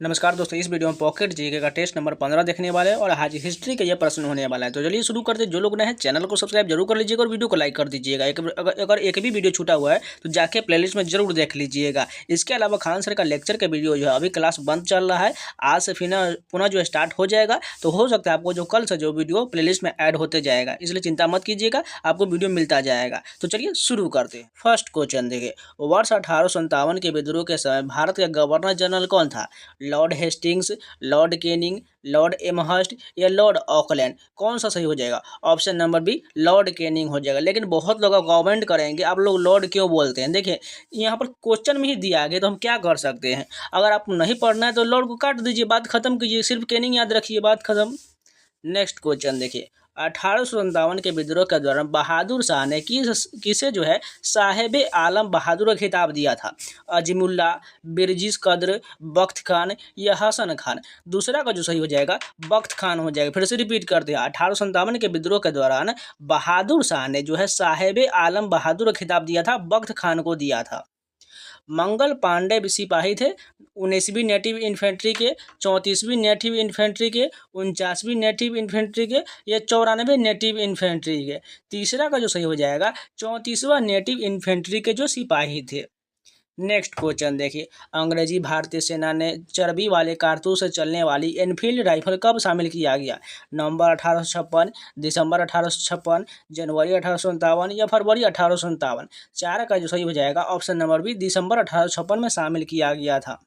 नमस्कार दोस्तों, इस वीडियो में पॉकेट जीके का टेस्ट नंबर 15 देखने वाले हैं और आज हिस्ट्री का यह प्रश्न होने वाला है। तो चलिए शुरू करते हैं। जो लोग नए हैं चैनल को सब्सक्राइब जरूर कर लीजिएगा और वीडियो को लाइक कर दीजिएगा। अगर एक भी वीडियो छूटा हुआ है तो जाके प्लेलिस्ट में जरूर देख लीजिएगा। इसके अलावा खान सर का लेक्चर का वीडियो जो है अभी क्लास बंद चल रहा है, आज से फिर पुनः जो स्टार्ट हो जाएगा। तो हो सकता है आपको जो कल से जो वीडियो प्लेलिस्ट में ऐड होते जाएगा, इसलिए चिंता मत कीजिएगा, आपको वीडियो मिलता जाएगा। तो चलिए शुरू करते हैं। फर्स्ट क्वेश्चन देखिए, वर्ष 1857 के विद्रोह के समय भारत का गवर्नर जनरल कौन था? Lord Hastings, Lord Canning, Lord Amherst या लॉर्ड ऑकलैंड? कौन सा सही हो जाएगा? Option number B Lord Canning हो जाएगा। लेकिन बहुत लोग कमेंट करेंगे आप लोग लॉर्ड क्यों बोलते हैं। देखिए यहाँ पर क्वेश्चन में ही दिया गया, तो हम क्या कर सकते हैं। अगर आपको नहीं पढ़ना है तो लॉर्ड को काट दीजिए, बात खत्म कीजिए, सिर्फ केनिंग याद रखिए, बात खत्म। नेक्स्ट क्वेश्चन देखिए, 1857 के विद्रोह के दौरान बहादुर शाह ने किसे जो है साहेब आलम बहादुर का खिताब दिया था? अजीमुल्ला, बिरजिस कद्र, बख्त खान या हसन खान? दूसरा का जो सही हो जाएगा बख्त खान हो जाएगा। फिर से रिपीट करते हैं, 1857 के विद्रोह के दौरान बहादुर शाह ने जो है साहेब आलम बहादुर का खिताब दिया था, बख्त खान को दिया था। मंगल पांडे भी सिपाही थे, 19वीं नेटिव इन्फेंट्री के, 34वीं नेटिव इन्फेंट्री के, 49वीं नेटिव इन्फेंट्री के या 94 नेटिव इन्फेंट्री के? तीसरा का जो सही हो जाएगा 34वां नेटिव इन्फेंट्री के जो सिपाही थे। नेक्स्ट क्वेश्चन देखिए, अंग्रेजी भारतीय सेना ने चर्बी वाले कारतूस से चलने वाली एनफील्ड राइफल कब शामिल किया गया? नवंबर 1856, दिसंबर 1856, जनवरी 1857 या फरवरी 1857? चार का जो सही हो जाएगा ऑप्शन नंबर बी दिसंबर 1856 में शामिल किया गया था।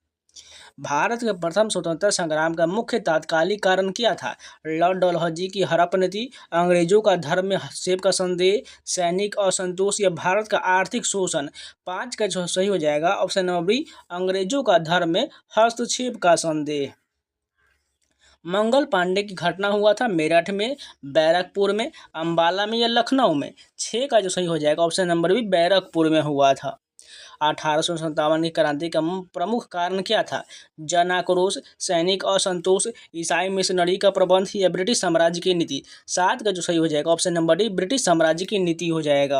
भारत के प्रथम स्वतंत्रता संग्राम का मुख्य तात्कालिक कारण क्या था? लॉर्ड डलहौजी की हड़प नीति, अंग्रेजों का धर्म में हस्तक्षेप का संदेह, सैनिक असंतोष या भारत का आर्थिक शोषण? पाँच का जो सही हो जाएगा ऑप्शन नंबर बी अंग्रेजों का धर्म में हस्तक्षेप का संदेह। मंगल पांडे की घटना हुआ था मेरठ में, बैरकपुर में, अंबाला में या लखनऊ में? छः का जो सही हो जाएगा ऑप्शन नंबर बी बैरकपुर में हुआ था। 1857 की क्रांति का प्रमुख कारण क्या था? जन आक्रोश, सैनिक असंतोष, ईसाई मिशनरी का प्रबंध या ब्रिटिश साम्राज्य की नीति? सात का जो सही हो जाएगा ऑप्शन नंबर डी ब्रिटिश साम्राज्य की नीति हो जाएगा।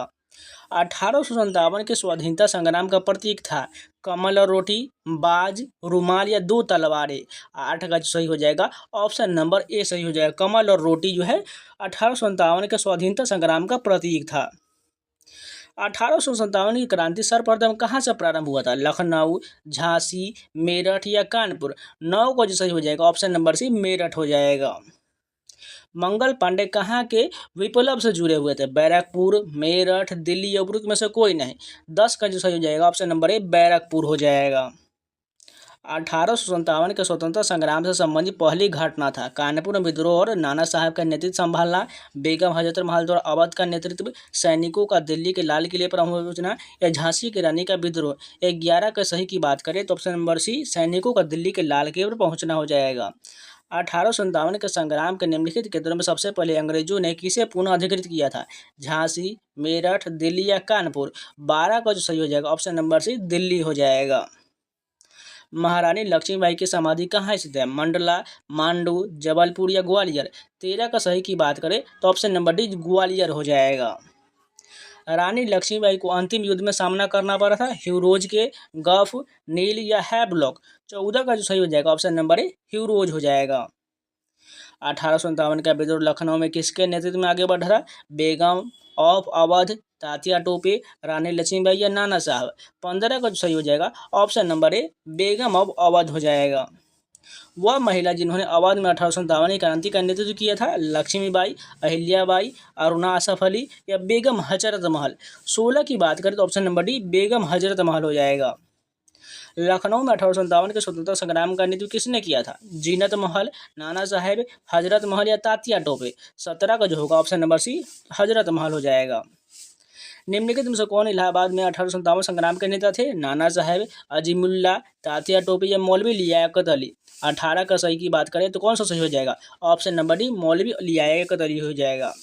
1857 के स्वाधीनता संग्राम का प्रतीक था? कमल और रोटी, बाज, रुमाल या दो तलवारें? आठ का जो सही हो जाएगा ऑप्शन नंबर ए सही हो जाएगा। कमल और रोटी जो है 1857 के स्वाधीनता संग्राम का प्रतीक था। 1857 की क्रांति सर्वप्रथम कहाँ से प्रारंभ हुआ था? लखनऊ, झांसी, मेरठ या कानपुर? नौ को जो सही हो जाएगा ऑप्शन नंबर सी मेरठ हो जाएगा। मंगल पांडे कहाँ के विप्लव से जुड़े हुए थे? बैरकपुर, मेरठ, दिल्ली या उपरोक्त में से कोई नहीं? 10 का जो सही हो जाएगा ऑप्शन नंबर ए बैरकपुर हो जाएगा। 1857 के स्वतंत्रता संग्राम से संबंधित पहली घटना था? कानपुर विद्रोह और नाना साहब का नेतृत्व संभालना, बेगम हजरत महल द्वारा अवध का नेतृत्व, सैनिकों का दिल्ली के लाल किले पर पहुंचना या झांसी की रानी का विद्रोह? 11 का सही की बात करें तो ऑप्शन नंबर सी सैनिकों का दिल्ली के लाल किले पर पहुंचना हो जाएगा। 1857 के संग्राम के निम्नलिखित केंद्रों में सबसे पहले अंग्रेजों ने किसे पुनः अधिकृत किया था? झांसी, मेरठ, दिल्ली या कानपुर? 12 का जो सही हो जाएगा ऑप्शन नंबर सी दिल्ली हो जाएगा। महारानी लक्ष्मीबाई की समाधि कहाँ स्थित है? मंडला, मांडू, जबलपुर या ग्वालियर? 13 का सही की बात करें तो ऑप्शन नंबर डी ग्वालियर हो जाएगा। रानी लक्ष्मीबाई को अंतिम युद्ध में सामना करना पड़ा था? ह्यूरोज के, गफ, नील या हैवलॉक? 14 का जो सही हो जाएगा ऑप्शन नंबर ए ह्यूरोज हो जाएगा। 1857 का विद्रोह लखनऊ में किसके नेतृत्व में आगे बढ़ा था? बेगम ऑफ अवध, तात्या टोपे, रानी लक्ष्मीबाई या नाना साहब? 15 का जो सही हो जाएगा option number A Begum of Awadh हो जाएगा। वह महिला जिन्होंने अवध में 1857 की क्रांति का नेतृत्व किया था? लक्ष्मीबाई, अहिल्याबाई, अरुणा असफ अली या बेगम हजरत महल? 16 की बात करें तो option number D Begum Hazrat Mahal हो जाएगा। लखनऊ में 1857 के स्वतंत्रता संग्राम का नेतृत्व किसने किया था? जीनत महल, नाना साहेब, हजरत महल या तात्या टोपे? 17 का जो होगा ऑप्शन नंबर सी हजरत महल हो जाएगा। निम्नलिखित में से कौन इलाहाबाद में 1857 संग्राम के नेता थे? नाना साहेब, अजीमुल्ला, तात्या टोपे या मौलवी लियाकत अली? 18 का सही की बात करें तो कौन सा सही हो जाएगा? ऑप्शन नंबर डी मौलवी लियाकत अली हो जाएगा।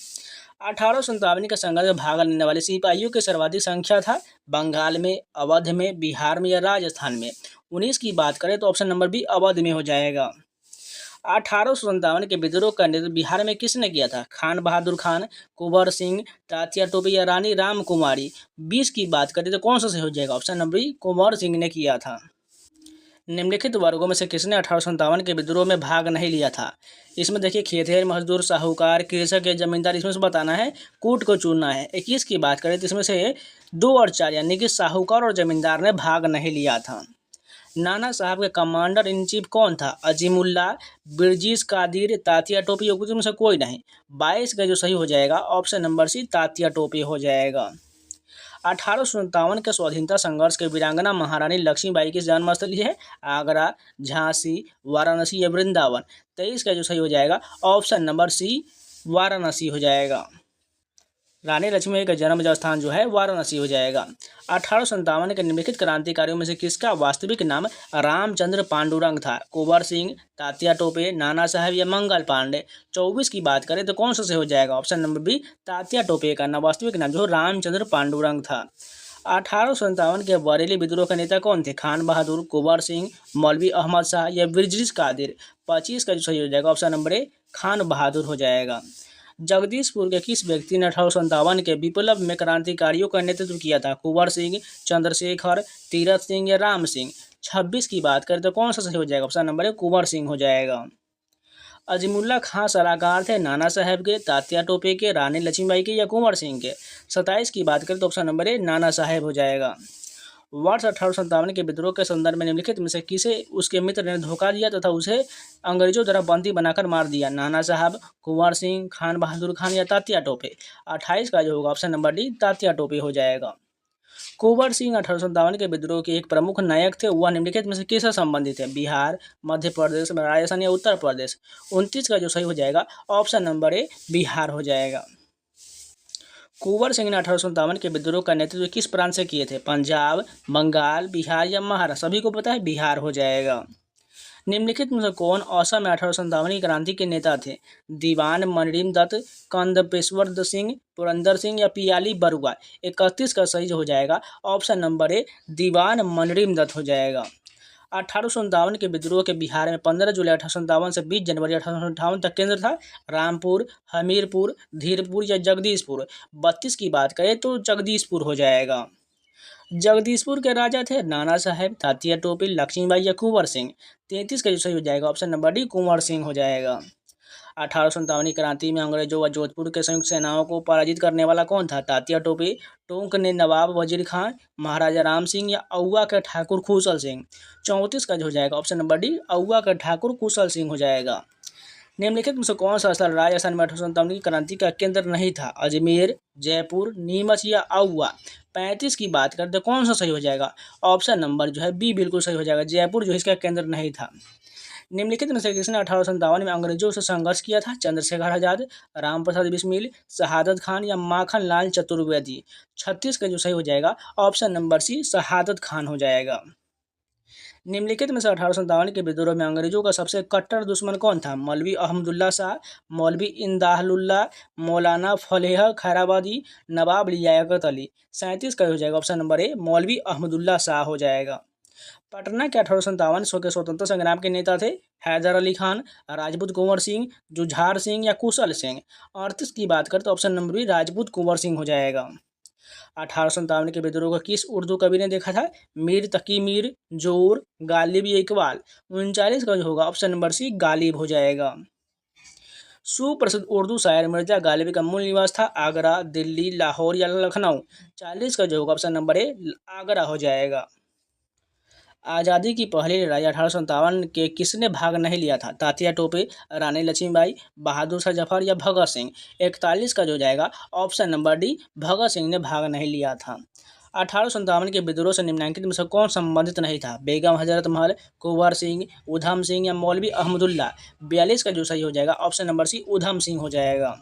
1857 के संघर्ष में भाग लेने वाले सिपाहियों की सर्वाधिक संख्या था? बंगाल में, अवध में, बिहार में या राजस्थान में? 19 की बात करें तो ऑप्शन नंबर बी अवध में हो जाएगा। 1857 के विद्रोह का नेतृत्व बिहार में किसने किया था? खान बहादुर खान, कुंवर सिंह, तात्या टोपे या रानी राम कुमारी? 20 की बात करें तो कौन सा सही हो जाएगा? Option number B Kunwar Singh ने किया था। निम्नलिखित वर्गों में से किसने 1857 के विद्रोह में भाग नहीं लिया था? इसमें देखिए खेतिहर मजदूर, साहूकार, कृषक या जमींदार, इसमें से बताना है, कूट को चुनना है। 21 की बात करें तो इसमें से 2 और 4 यानी कि साहूकार और जमींदार ने भाग नहीं लिया था। नाना साहब के कमांडर इन चीफ कौन था? अजीमुल्ला, बिरजीज कादिर, तात्या टोपी, में से कोई नहीं। 22 का जो सही हो जाएगा ऑप्शन नंबर सी तात्या टोपी हो जाएगा। 1857 के स्वाधीनता संघर्ष के वीरांगना महारानी लक्ष्मीबाई की जन्मस्थली है? आगरा, झांसी, वाराणसी या वृंदावन। 23 का जो सही हो जाएगा ऑप्शन नंबर सी वाराणसी हो जाएगा। रानी लक्ष्मीबाई का जन्म स्थान जो है वाराणसी हो जाएगा। 1857 के निम्नलिखित क्रांतिकारियों में से किसका वास्तविक नाम रामचंद्र पांडुरंग था? कुंवर सिंह, तात्या टोपे, नाना साहब या मंगल पांडे। 24 की बात करें तो कौन सा से हो जाएगा? Option number B Tatya Tope का वास्तविक नाम जो रामचंद्र पांडुरंग था। 1857 के बरेली विद्रोह के नेता कौन थे? खान बहादुर, कुंवर सिंह, मौलवी अहमद शाह या बिरजिस कादिर। 25 का जो सही हो जाएगा ऑप्शन नंबर ए खान बहादुर हो जाएगा। जगदीशपुर के किस व्यक्ति ने 1857 के विप्लव में क्रांतिकारियों का नेतृत्व किया था? कुंवर सिंह, चंद्रशेखर, तीरथ सिंह या राम सिंह। 26 की बात करें तो कौन सा सही हो जाएगा? Option number A Kunwar Singh हो जाएगा। अजीमुल्ला खां सलाहकार थे नाना साहब के, तात्या टोपे के, रानी लक्ष्मीबाई के या कुंवर सिंह के। 27 की बात करें तो ऑप्शन नंबर ए नाना साहब हो जाएगा। वर्ष 1857 के विद्रोह के संदर्भ में निम्नलिखित में से किसे उसके मित्र ने धोखा दिया तथा उसे अंग्रेजों द्वारा बंदी बनाकर मार दिया? नाना साहब, कुंवर सिंह, खान बहादुर खान या तात्या टोपे। 28 का जो होगा option number D Tatya Tope हो जाएगा। कुंवर सिंह 1857 के विद्रोह के एक प्रमुख नायक थे, वह निम्नलिखित में से किससे संबंधित है? बिहार, मध्य प्रदेश, राजस्थान या उत्तर प्रदेश। 29 का जो सही हो जाएगा ऑप्शन नंबर ए बिहार हो जाएगा। कुंवर सिंह ने 1857 के विद्रोह का नेतृत्व किस प्रांत से किए थे? पंजाब, बंगाल, बिहार या महाराष्ट्र। सभी को पता है बिहार हो जाएगा। निम्नलिखित में से कौन असम में 1857 की क्रांति के नेता थे? दीवान मणिम दत्त, कंदपेश्वर सिंह, पुरंदर सिंह या पियाली बरुआ। 31 का सही हो जाएगा ऑप्शन नंबर ए दीवान मणिम दत्त हो जाएगा। 1857 के विद्रोह के बिहार में 15 जुलाई 1857 से 20 जनवरी 1858 तक केंद्र था? रामपुर, हमीरपुर, धीरपुर या जगदीशपुर। 32 की बात करें तो जगदीशपुर हो जाएगा। जगदीशपुर के राजा थे नाना साहेब, तात्या टोपे, लक्ष्मीबाई या कुंवर सिंह। 33 का जो सही हो जाएगा option number D Kunwar Singh हो जाएगा। 1857 की क्रांति में अंग्रेजों व जोधपुर के संयुक्त सेनाओं को पराजित करने वाला कौन था? तात्या टोपे, टोंक ने नवाब वजीर खान, महाराजा राम सिंह या औवा के ठाकुर कुशल सिंह। 34 का जो हो जाएगा ऑप्शन नंबर डी औवा के ठाकुर कुशल सिंह हो जाएगा। निम्नलिखित में से कौन सा स्थल राजस्थान में 1857 की क्रांति का केंद्र नहीं था? अजमेर, जयपुर, नीमच या औवा। 35 की बात करते कौन सा सही हो जाएगा? ऑप्शन नंबर जो है बी बिल्कुल सही हो जाएगा, जयपुर जो इसका केंद्र नहीं था। निम्नलिखित में से किसने 1857 में अंग्रेजों से संघर्ष किया था? चंद्रशेखर आजाद, राम प्रसाद बिस्मिल, शहादत खान या माखन लाल चतुर्वेदी। 36 का जो सही हो जाएगा ऑप्शन नंबर सी शहादत खान हो जाएगा। निम्नलिखित में से 1857 के विद्रोह में अंग्रेजों का सबसे कट्टर दुश्मन कौन था? मौलवी अहमदुल्ला शाह, मौलवी इंदाहुल्ला, मौलाना फलेह खैराबादी, नवाब लियाकत अली। 37 का हो जाएगा ऑप्शन नंबर ए मौलवी अहमदुल्ला शाह हो जाएगा। पटना के 1857 के स्वतंत्रता संग्राम के नेता थे? हैदर अली खान, राजपूत कुंवर सिंह, जुझार सिंह या कुशल सिंह। 38 की बात करें तो option number B Rajput Kunwar Singh हो जाएगा। 1857 के विद्रोह को किस उर्दू कवि ने देखा था? मीर तकी मीर, जोर, गालिब या इकबाल। 39 का जो होगा ऑप्शन नंबर सी गालिब हो जाएगा। सुप्रसिद्ध उर्दू शायर मिर्जा गालिब का मूल निवास था? आगरा, दिल्ली, लाहौर या लखनऊ। 40 का जो होगा ऑप्शन नंबर ए आगरा हो जाएगा। आज़ादी की पहली लड़ाई 1857 के किसने भाग नहीं लिया था? तात्या टोपे, रानी लक्ष्मीबाई, बहादुर शाह जफर या भगत सिंह। 41 का जो जाएगा option number D Bhagat Singh ने भाग नहीं लिया था। 1857 के विद्रोह से निम्नलिखित में से कौन संबंधित नहीं था? बेगम हजरत महल, कुंवर सिंह, उधम सिंह या मौलवी अहमदुल्ला। 42 का जो सही हो जाएगा ऑप्शन नंबर सी उधम सिंह हो जाएगा।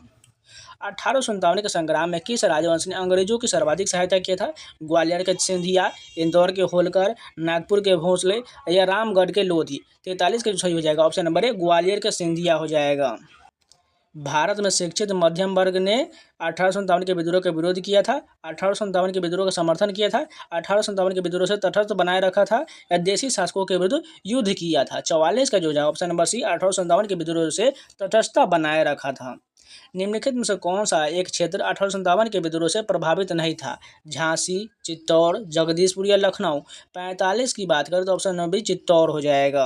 1857 के संग्राम में किस राजवंश ने अंग्रेजों की सर्वाधिक सहायता किया था? ग्वालियर के सिंधिया, इंदौर के होलकर, नागपुर के भोसले या रामगढ़ के लोधी। 43 का जो सही हो जाएगा ऑप्शन नंबर ए ग्वालियर के सिंधिया हो जाएगा। भारत में शिक्षित मध्यम वर्ग ने 1857 के विद्रोह का विरोध किया था? 1857 के विद्रोह का समर्थन किया था? 1857 के विद्रोह से तटस्थ बनाए रखा था या देशी शासकों के विरुद्ध युद्ध किया था? 44 का जो जाएगा ऑप्शन नंबर सी 1857 के विद्रोह से तटस्थता बनाए रखा था। निम्नलिखित में से कौन सा एक क्षेत्र 1857 के विद्रोह से प्रभावित नहीं था? झांसी, चित्तौड़, जगदीशपुर या लखनऊ? 45 की बात करें तो ऑप्शन नंबर बी चित्तौड़ हो जाएगा।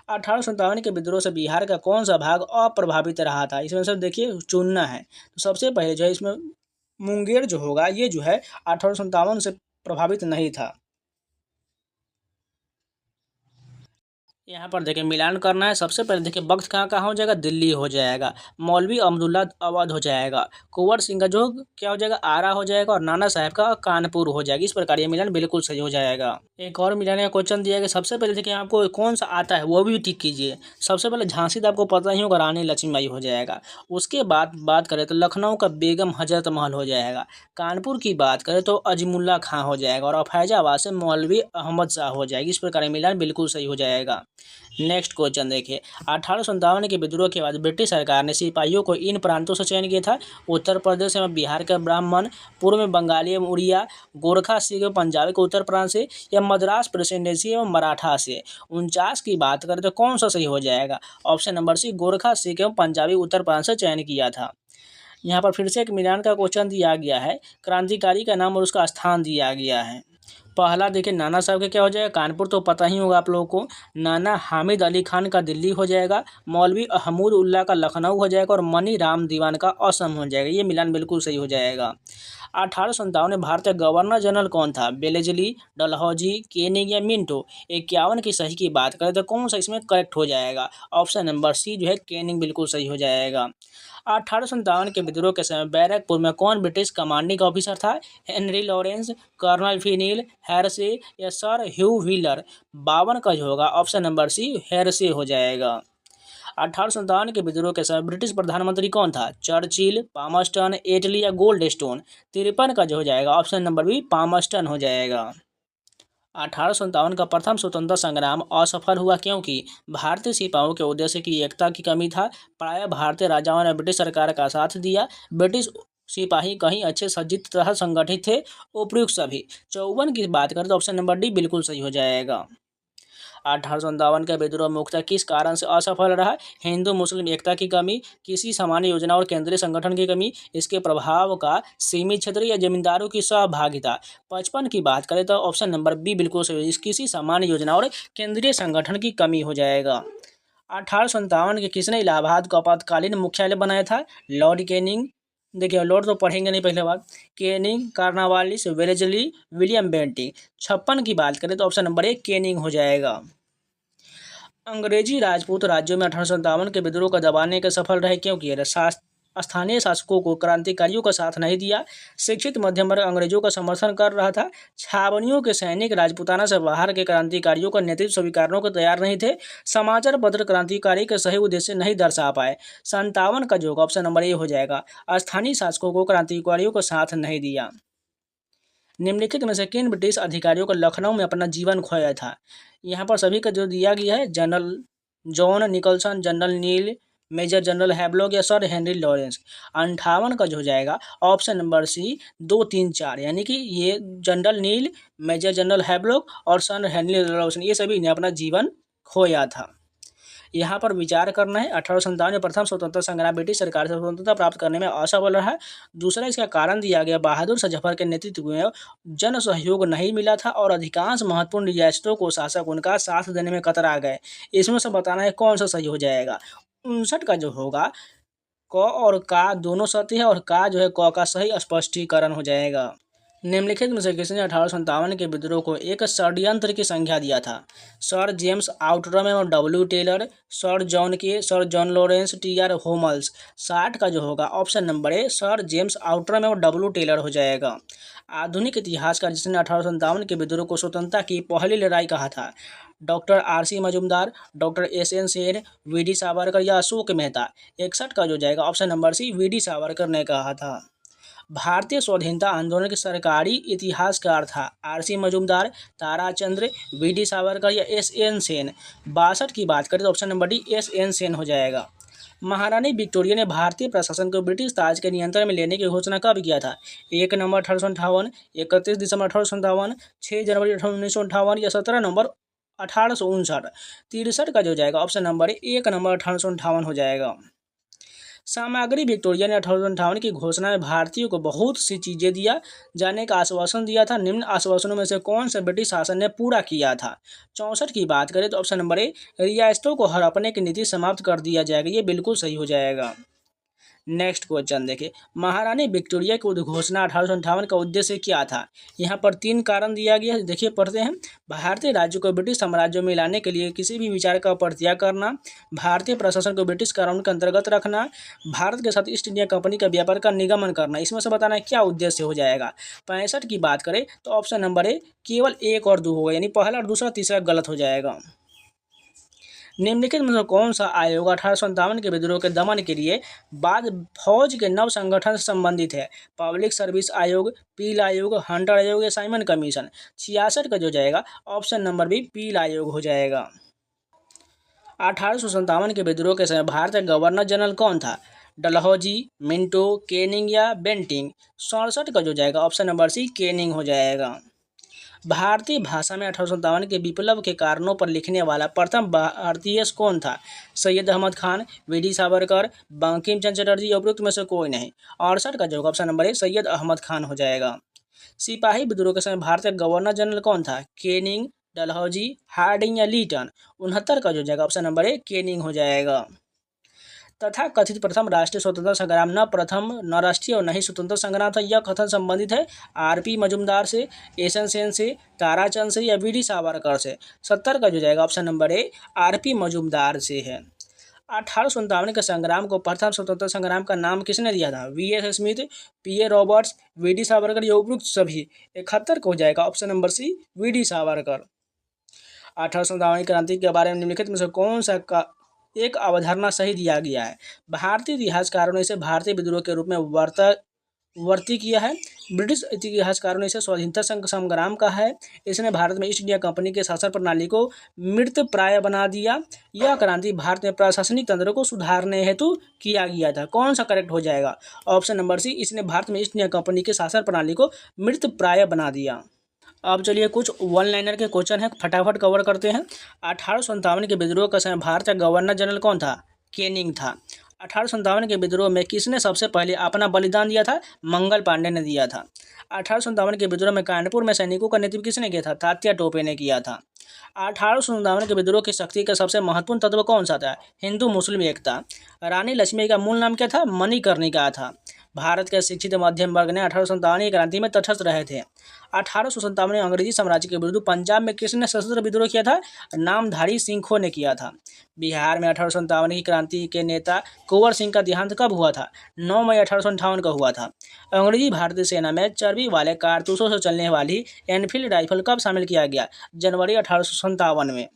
1857 के विद्रोह से बिहार का कौन सा भाग अप्रभावित रहा था? इसमें सब देखिए चुनना है। तो सबसे पहले जो है इसमें मुंगेर जो होगा ये जो है 1857 से प्रभावित नहीं था। यहाँ पर देखिए मिलान करना है। सबसे पहले देखिए वक्त कहाँ हो जाएगा, दिल्ली हो जाएगा। मौलवी अब्दुल्ला अवध हो जाएगा। कुंवर सिंह का जो क्या हो जाएगा, आरा हो जाएगा। और नाना साहब का कानपुर हो जाएगा। इस प्रकार ये मिलान बिल्कुल सही हो जाएगा। एक और मिलाने का क्वेश्चन दिया गया। सबसे पहले देखिए आपको कौन सा आता है वो भी टिक कीजिए। सबसे पहले झांसी तो आपको पता ही होगा, रानी लक्ष्मीबाई हो जाएगा। उसके बाद बात करें तो लखनऊ का बेगम हजरत महल हो जाएगा। कानपुर की बात करें तो अजमुल्ला खां हो जाएगा। और फैजाबाद से मौलवी अहमद शाह हो जाएगी। इस प्रकार मिलान बिल्कुल सही हो जाएगा। नेक्स्ट क्वेश्चन देखिए, 1857 के विद्रोह के बाद ब्रिटिश सरकार ने सिपाहियों को इन प्रांतों से चयन किया था? उत्तर प्रदेश एवं बिहार के ब्राह्मण, पूर्व में बंगाली एवं उड़िया, गोरखा सिख एवं पंजाबी को उत्तर प्रांत से, या मद्रास प्रेसिडेंसी एवं मराठा से? 49 की बात करें तो कौन सा सही हो जाएगा? Option number C Gorkha Sikh एवं पंजाबी उत्तर प्रांत से चयन किया था। यहाँ पर फिर से एक मिलान का क्वेश्चन दिया गया है। क्रांतिकारी का नाम और उसका स्थान दिया गया है। पहला देखिए नाना साहब का क्या हो जाएगा, कानपुर तो पता ही होगा आप लोगों को। नाना हामिद अली खान का दिल्ली हो जाएगा। मौलवी अहमद उल्ला का लखनऊ हो जाएगा। और मनी राम दीवान का असम हो जाएगा। ये मिलान बिल्कुल सही हो जाएगा। 1857 में भारतीय गवर्नर जनरल कौन था? बेलेजली, डलहौजी, केनिंग या मिंटो? 51 की सही की बात करें तो कौन सा इसमें करेक्ट हो जाएगा? ऑप्शन नंबर सी जो है केनिंग बिल्कुल सही हो जाएगा। 1857 के विद्रोह के समय बैरकपुर में कौन ब्रिटिश कमांडिंग ऑफिसर था? Henry Lawrence, colonel phenyl, hearsay या सर ह्यू व्हीलर? 52 का जो होगा ऑप्शन नंबर सी हेरसे हो जाएगा। 1857 के विद्रोह के समय ब्रिटिश प्रधानमंत्री कौन था? चर्चिल, पामस्टन, एटली या गोल्डस्टोन? 53 का जो हो जाएगा ऑप्शन नंबर बी पामस्टन हो जाएगा। 1857 का प्रथम स्वतंत्रता संग्राम असफल हुआ क्योंकि? भारतीय सिपाहियों के उद्देश्य की एकता की कमी था। प्रायः भारतीय राजाओं ने ब्रिटिश सरकार का साथ दिया। ब्रिटिश सिपाही कहीं अच्छे सज्जित तथा संगठित थे। उपयुक्त सभी। 54 की बात करें तो ऑप्शन नंबर डी बिल्कुल सही हो जाएगा। 1857 का विद्रोह मुख्यतः किस कारण से असफल रहा? हिंदू मुस्लिम एकता की कमी, किसी सामान्य योजना और केंद्रीय संगठन की कमी, इसके प्रभाव का सीमित क्षेत्र या जमींदारों की सहभागिता? 55 की बात करें तो ऑप्शन नंबर बी बिल्कुल सही, किसी सामान्य योजना और केंद्रीय संगठन की कमी हो जाएगा। 1857 के किसने इलाहाबाद को आपातकालीन मुख्यालय बनाया था? लॉर्ड कैनिंग, देखिए लॉर्ड तो पढ़ेंगे नहीं पहले बात, Canning, Cornwallis, Wellesley, William Bentinck? 56 की बात करें तो ऑप्शन नंबर ए कैनिंग हो जाएगा। अंग्रेजी राजपूत राज्यों में 1857 के विद्रोह को दबाने के सफल रहे क्योंकि स्थानीय शासकों को क्रांतिकारियों का साथ नहीं दिया। शिक्षित मध्यम वर्ग अंग्रेजों का समर्थन कर रहा था। छावनियों के सैनिक राजपूताना से बाहर के क्रांतिकारियों का नेतृत्व स्वीकारने को तैयार नहीं थे। समाचार पत्र क्रांतिकारी के सही उद्देश्य नहीं दर्शा पाए। 57 का जो होगा ऑप्शन नंबर ए हो जाएगा, स्थानीय शासकों को क्रांतिकारियों का साथ नहीं दिया। निम्नलिखित में से किन ब्रिटिश अधिकारियों को लखनऊ में अपना जीवन खोया था? यहाँ पर सभी का जो दिया गया है, जनरल जॉन निकलसन, जनरल नील, मेजर जनरल हैवलॉक या सर हेनरी लॉरेंस? 58 का जो हो जाएगा ऑप्शन नंबर सी 2, 3, 4, यानी कि ये जनरल नील, मेजर जनरल हैवलॉक और सर हेनरी लॉरेंस ये सभी ने अपना जीवन खोया था। यहाँ पर विचार करना है। 1857 में प्रथम स्वतंत्रता संग्राम ब्रिटिश सरकार से स्वतंत्रता प्राप्त करने में असफल रहा। दूसरा इसका कारण दिया गया बहादुर शाह जफर के नेतृत्व में जन सहयोग नहीं मिला था और अधिकांश महत्वपूर्ण रियासतों को शासक उनका साथ देने में कतरा गए। इसमें से बताना है कौन सा सही हो जाएगा। 59 का जो होगा क और का दोनों सत्य है और का जो है क का सही स्पष्टीकरण हो जाएगा। निम्नलिखित में से किसने 1857 के विद्रोह को एक षड्यंत्र की संज्ञा दिया था? सर जेम्स आउटरम एवं डब्ल्यू टेलर, सर जॉन के, सर जॉन लॉरेंस, टी.आर. होमल्स? 60 का जो होगा option number A sir James Outram एवं डब्ल्यू टेलर हो जाएगा। आधुनिक इतिहासकार जिसने 1857 के विद्रोह को स्वतंत्रता की पहली लड़ाई कहा था? Doctor R.C. Majumdar, doctor S.N. Sen, V D. Savarkar या अशोक मेहता? 61 का जो जाएगा option number C V D. Savarkar ने कहा था। भारतीय स्वाधीनता आंदोलन के सरकारी इतिहासकार था? R.C. मजूमदार, ताराचंद्र, वी.डी. सावरकर या S.N. सेन? 62 की बात करें तो option number D S.N. Sen हो जाएगा। महारानी विक्टोरिया ने भारतीय प्रशासन को ब्रिटिश ताज के नियंत्रण में लेने की घोषणा कब किया था? 1 नवंबर 1858, 31 दिसंबर 1857, 6 जनवरी 1958 या 17 नवंबर 1859? 63 का जो जाएगा ऑप्शन नंबर 1 नवंबर 1858 हो जाएगा। सामग्री विक्टोरिया ने 1858 की घोषणा में भारतीयों को बहुत सी चीजें दिया जाने का आश्वासन दिया था। निम्न आश्वासनों में से कौन सा ब्रिटिश शासन ने पूरा किया था? 64 की बात करें तो ऑप्शन नंबर ए, रियासतों को हड़पने की नीति समाप्त कर दिया जाएगा। ये बिल्कुल सही हो जाएगा। नेक्स्ट क्वेश्चन देखिए, महारानी विक्टोरिया की उद्घोषणा 1858 का उद्देश्य क्या था? यहाँ पर 3 कारण दिया गया है, देखिए पढ़ते हैं। भारतीय राज्य को ब्रिटिश साम्राज्य में लाने के लिए किसी भी विचार का परित्याग करना, भारतीय प्रशासन को ब्रिटिश कानून के अंतर्गत रखना, भारत के साथ ईस्ट इंडिया कंपनी का व्यापार का निगमन करना। इसमें से बताना है क्या उद्देश्य हो जाएगा। 65 की बात करें तो ऑप्शन नंबर ए, केवल 1 और 2 होगा, यानी पहला और दूसरा, तीसरा गलत हो जाएगा। निम्नलिखित में से कौन सा आयोग 1857 के विद्रोह के दमन के लिए बाद फौज के नव संगठन से संबंधित है? पब्लिक सर्विस आयोग, पील आयोग, हंटर आयोग या साइमन कमीशन? 66 का जो जाएगा ऑप्शन नंबर बी, पील आयोग हो जाएगा। 1857 के विद्रोह के समय भारत का गवर्नर जनरल कौन था? डलहौजी, मिंटो, केनिंग या बेंटिंग? 67 का जो जाएगा ऑप्शन नंबर सी, केनिंग हो जाएगा। भारतीय भाषा में 1857 के विप्लव के कारणों पर लिखने वाला प्रथम भारतीय कौन था? सैयद अहमद खान, वी.डी. सावरकर, बंकिम चंद्र चटर्जी, उपरोक्त में से कोई नहीं। 68 का जो ऑप्शन नंबर है सैयद अहमद खान हो जाएगा। सिपाही विद्रोह के समय भारत का गवर्नर जनरल कौन था? केनिंग, डलहौजी, हार्डिंग या लीटन? 69 का जो जाएगा ऑप्शन नंबर है केनिंग हो जाएगा। तथा कथित प्रथम राष्ट्रीय स्वतंत्रता संग्राम न प्रथम न राष्ट्रीय और न ही स्वतंत्रता संग्राम था, यह कथन संबंधित है आर.पी. मजूमदार से, एस.एन. सेन से, ताराचंद से या वी.डी. सावरकर से? 70 का जो जाएगा option number A, RP. Majumdar से है। 1857 के संग्राम को प्रथम स्वतंत्रता संग्राम का नाम किसने दिया था? V S. Smith, P A. Roberts, V D. Savarkar या उपरोक्त सभी? 71 को हो जाएगा option number C, V D. Savarkar. 1857 क्रांति के बारे में निम्नलिखित में से कौन सा का एक अवधारणा सही दिया गया है? भारतीय इतिहासकारों ने इसे भारतीय विद्रोह के रूप में वर्ती किया है। ब्रिटिश इतिहासकारों ने इसे स्वाधीनता संग्राम कहा है। इसने भारत में ईस्ट इंडिया कंपनी के शासन प्रणाली को मृत प्राय बना दिया। यह क्रांति भारत में प्रशासनिक तंत्र को सुधारने हेतु किया गया था। कौन सा करेक्ट हो जाएगा? ऑप्शन नंबर सी, इसने भारत में ईस्ट इंडिया कंपनी के शासन प्रणाली को मृत प्राय बना दिया। अब चलिए कुछ वन लाइनर के क्वेश्चन हैं, फटाफट कवर करते हैं। 1857 के विद्रोह का समय भारत का गवर्नर जनरल कौन था? केनिंग था। 1857 के विद्रोह में किसने सबसे पहले अपना बलिदान दिया था? मंगल पांडे ने दिया था। 1857 के विद्रोह में कानपुर में सैनिकों का नेतृत्व किसने किया था? तात्या टोपे ने किया था। 1857 के विद्रोह की शक्ति का सबसे महत्वपूर्ण तत्व कौन सा था? हिंदू मुस्लिम एकता। रानी लक्ष्मी का मूल नाम क्या था? मणिकर्णिका था। भारत के शिक्षित मध्यम वर्ग ने 1857 की क्रांति में तटस्थ रहे थे। 1857 में अंग्रेजी साम्राज्य के विरुद्ध पंजाब में किसने सशस्त्र विद्रोह किया था? नामधारी सिंखों ने किया था। बिहार में 1857 की क्रांति के नेता कुंवर सिंह का देहांत कब हुआ था? 9 मई 1858 का हुआ था। अंग्रेजी भारतीय सेना में चर्बी वाले कारतूसों से चलने वाली एनफील्ड राइफल कब शामिल किया गया? जनवरी 1857 में।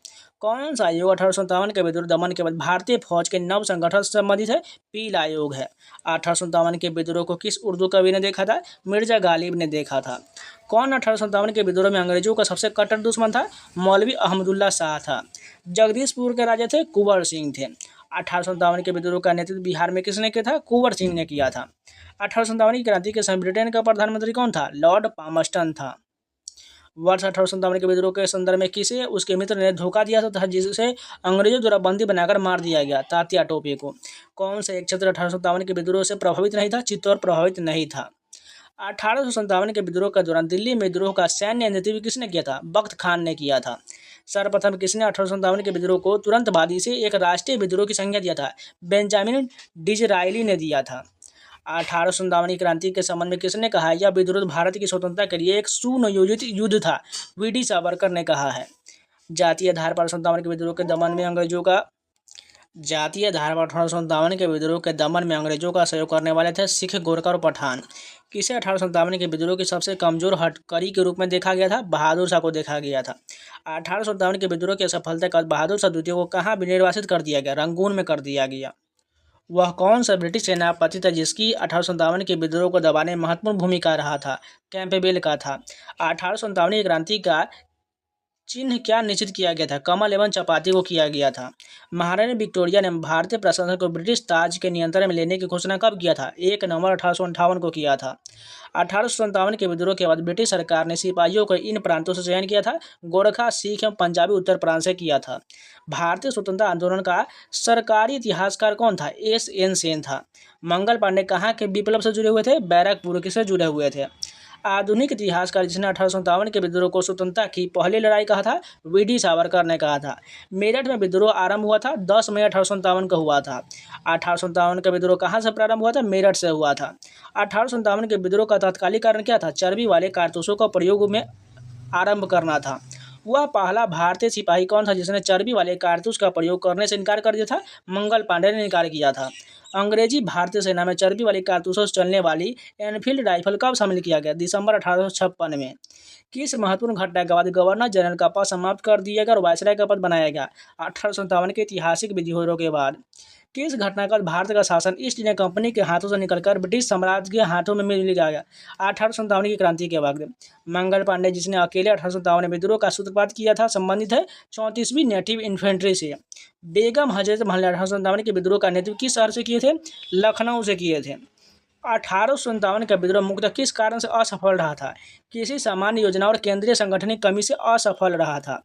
कौन सा आयोग 1857 के विद्रोह दमन के बाद भारतीय फौज के नव संगठन से संबंधित है? पील आयोग है। 1857 के विद्रोह को किस उर्दू कवि ने देखा था? मिर्जा गालिब ने देखा था। कौन 1857 के विद्रोह में अंग्रेजों का सबसे कट्टर दुश्मन था? मौलवी अहमदुल्ला शाह था। जगदीशपुर के राजा थे कुंवर सिंह थे। 1857 के विद्रोह का नेतृत्व बिहार में किसने किया था? कुंवर सिंह ने किया था। 1857 की क्रांति के समय ब्रिटेन का प्रधानमंत्री कौन था? लॉर्ड पामस्टन था। वर्ष 1857 के विद्रोह के संदर्भ में किसे उसके मित्र ने धोखा दिया था जिसे अंग्रेजों द्वारा बंदी बनाकर मार दिया गया? तात्या टोपे को। कौन सा एक क्षेत्र 1857 के विद्रोह से प्रभावित नहीं था? चित्तौड़ प्रभावित नहीं था। 1857 के विद्रोह के दौरान दिल्ली में विद्रोह का सैन्य नेतृत्व किसने किया था? बख्त खान ने किया था। सर्वप्रथम किसने 1857 के विद्रोह को तुरंतवादी से एक राष्ट्रीय विद्रोह की संज्ञा दिया था? बेंजामिन डिज़रायली ने दिया था। 1857 की क्रांति के संबंध में किसने कहा यह विद्रोह भारत की स्वतंत्रता के लिए एक सुनियोजित युद्ध था? वी.डी. सावरकर ने कहा है। जातीय आधार पर 1857 के विद्रोह के दमन में अंग्रेजों का सहयोग करने वाले थे सिख, गोरखा और पठान। किसे 1857 के विद्रोह की सबसे कमजोर हटकड़ी के रूप में देखा गया था? बहादुर शाह को देखा गया था। 1857 के विद्रोह की सफलता के बाद बहादुर शाह द्वितीय को कहाँ निर्वासित कर दिया गया? रंगून में कर दिया गया। वह कौन सा ब्रिटिश सेनापति था जिसकी 1857 के विद्रोह को दबाने में महत्वपूर्ण भूमिका रहा था? कैंपबेल का था। 1857 की क्रांति का चिन्ह क्या निश्चित किया गया था? कमल एवं चपाती को किया गया था। महारानी विक्टोरिया ने भारतीय प्रशासन को ब्रिटिश ताज के नियंत्रण में लेने की घोषणा कब किया था? 1 नवंबर 1858 को किया था। 1857 के विद्रोह के बाद ब्रिटिश सरकार ने सिपाहियों को इन प्रांतों से चयन किया था। गोरखा, सिख एवं पंजाबी उत्तर प्रांत से किया था। भारतीय स्वतंत्रता आंदोलन का सरकारी इतिहासकार कौन था? S. N. सेन था। मंगल पांडे कहाँ के विप्लव से जुड़े हुए थे? बैरकपुर के से जुड़े हुए थे। आधुनिक इतिहासकार जिसने 1857 के विद्रोह को स्वतंत्रता की पहली लड़ाई कहा था? V. D. सावरकर ने कहा था। मेरठ में विद्रोह आरंभ हुआ था 10 मई 1857 को हुआ था। 1857 का विद्रोह कहाँ से प्रारंभ हुआ था? मेरठ से हुआ था। 1857 के विद्रोह का तात्कालिक कारण क्या था? चर्बी वाले कारतूसों का प्रयोग में आरंभ करना था। वह पहला भारतीय सिपाही कौन था जिसने चर्बी वाले कारतूस का प्रयोग करने से इनकार कर दिया था? मंगल पांडे ने इनकार किया था। अंग्रेजी भारतीय सेना में चर्बी वाली कारतूसों से चलने वाली एनफील्ड राइफल कब शामिल किया गया? दिसंबर 1856 में। किस महत्वपूर्ण घटना के बाद गवर्नर जनरल का पद समाप्त कर दिया गया और वायसराय का पद बनाया गया? 1857 के ऐतिहासिक विद्रोह के बाद। किस घटना का भारत का शासन ईस्ट इंडिया कंपनी के हाथों से निकलकर ब्रिटिश साम्राज्य के हाथों में मिल गया? 1857 की क्रांति के वक्त। मंगल पांडे जिसने अकेले 1857 में विद्रोह का सूत्रपात किया था संबंधित है 34वीं नेटिव इन्फेंट्री से। बेगम हजरत महल 1857 के विद्रोह का नेतृत्व किस शहर से किए थे? लखनऊ से किए थे। 1857 का विद्रोह मुख्यतः किस कारण से असफल रहा था? किसी सामान्य योजना और केंद्रीय संगठनिक कमी से असफल रहा था।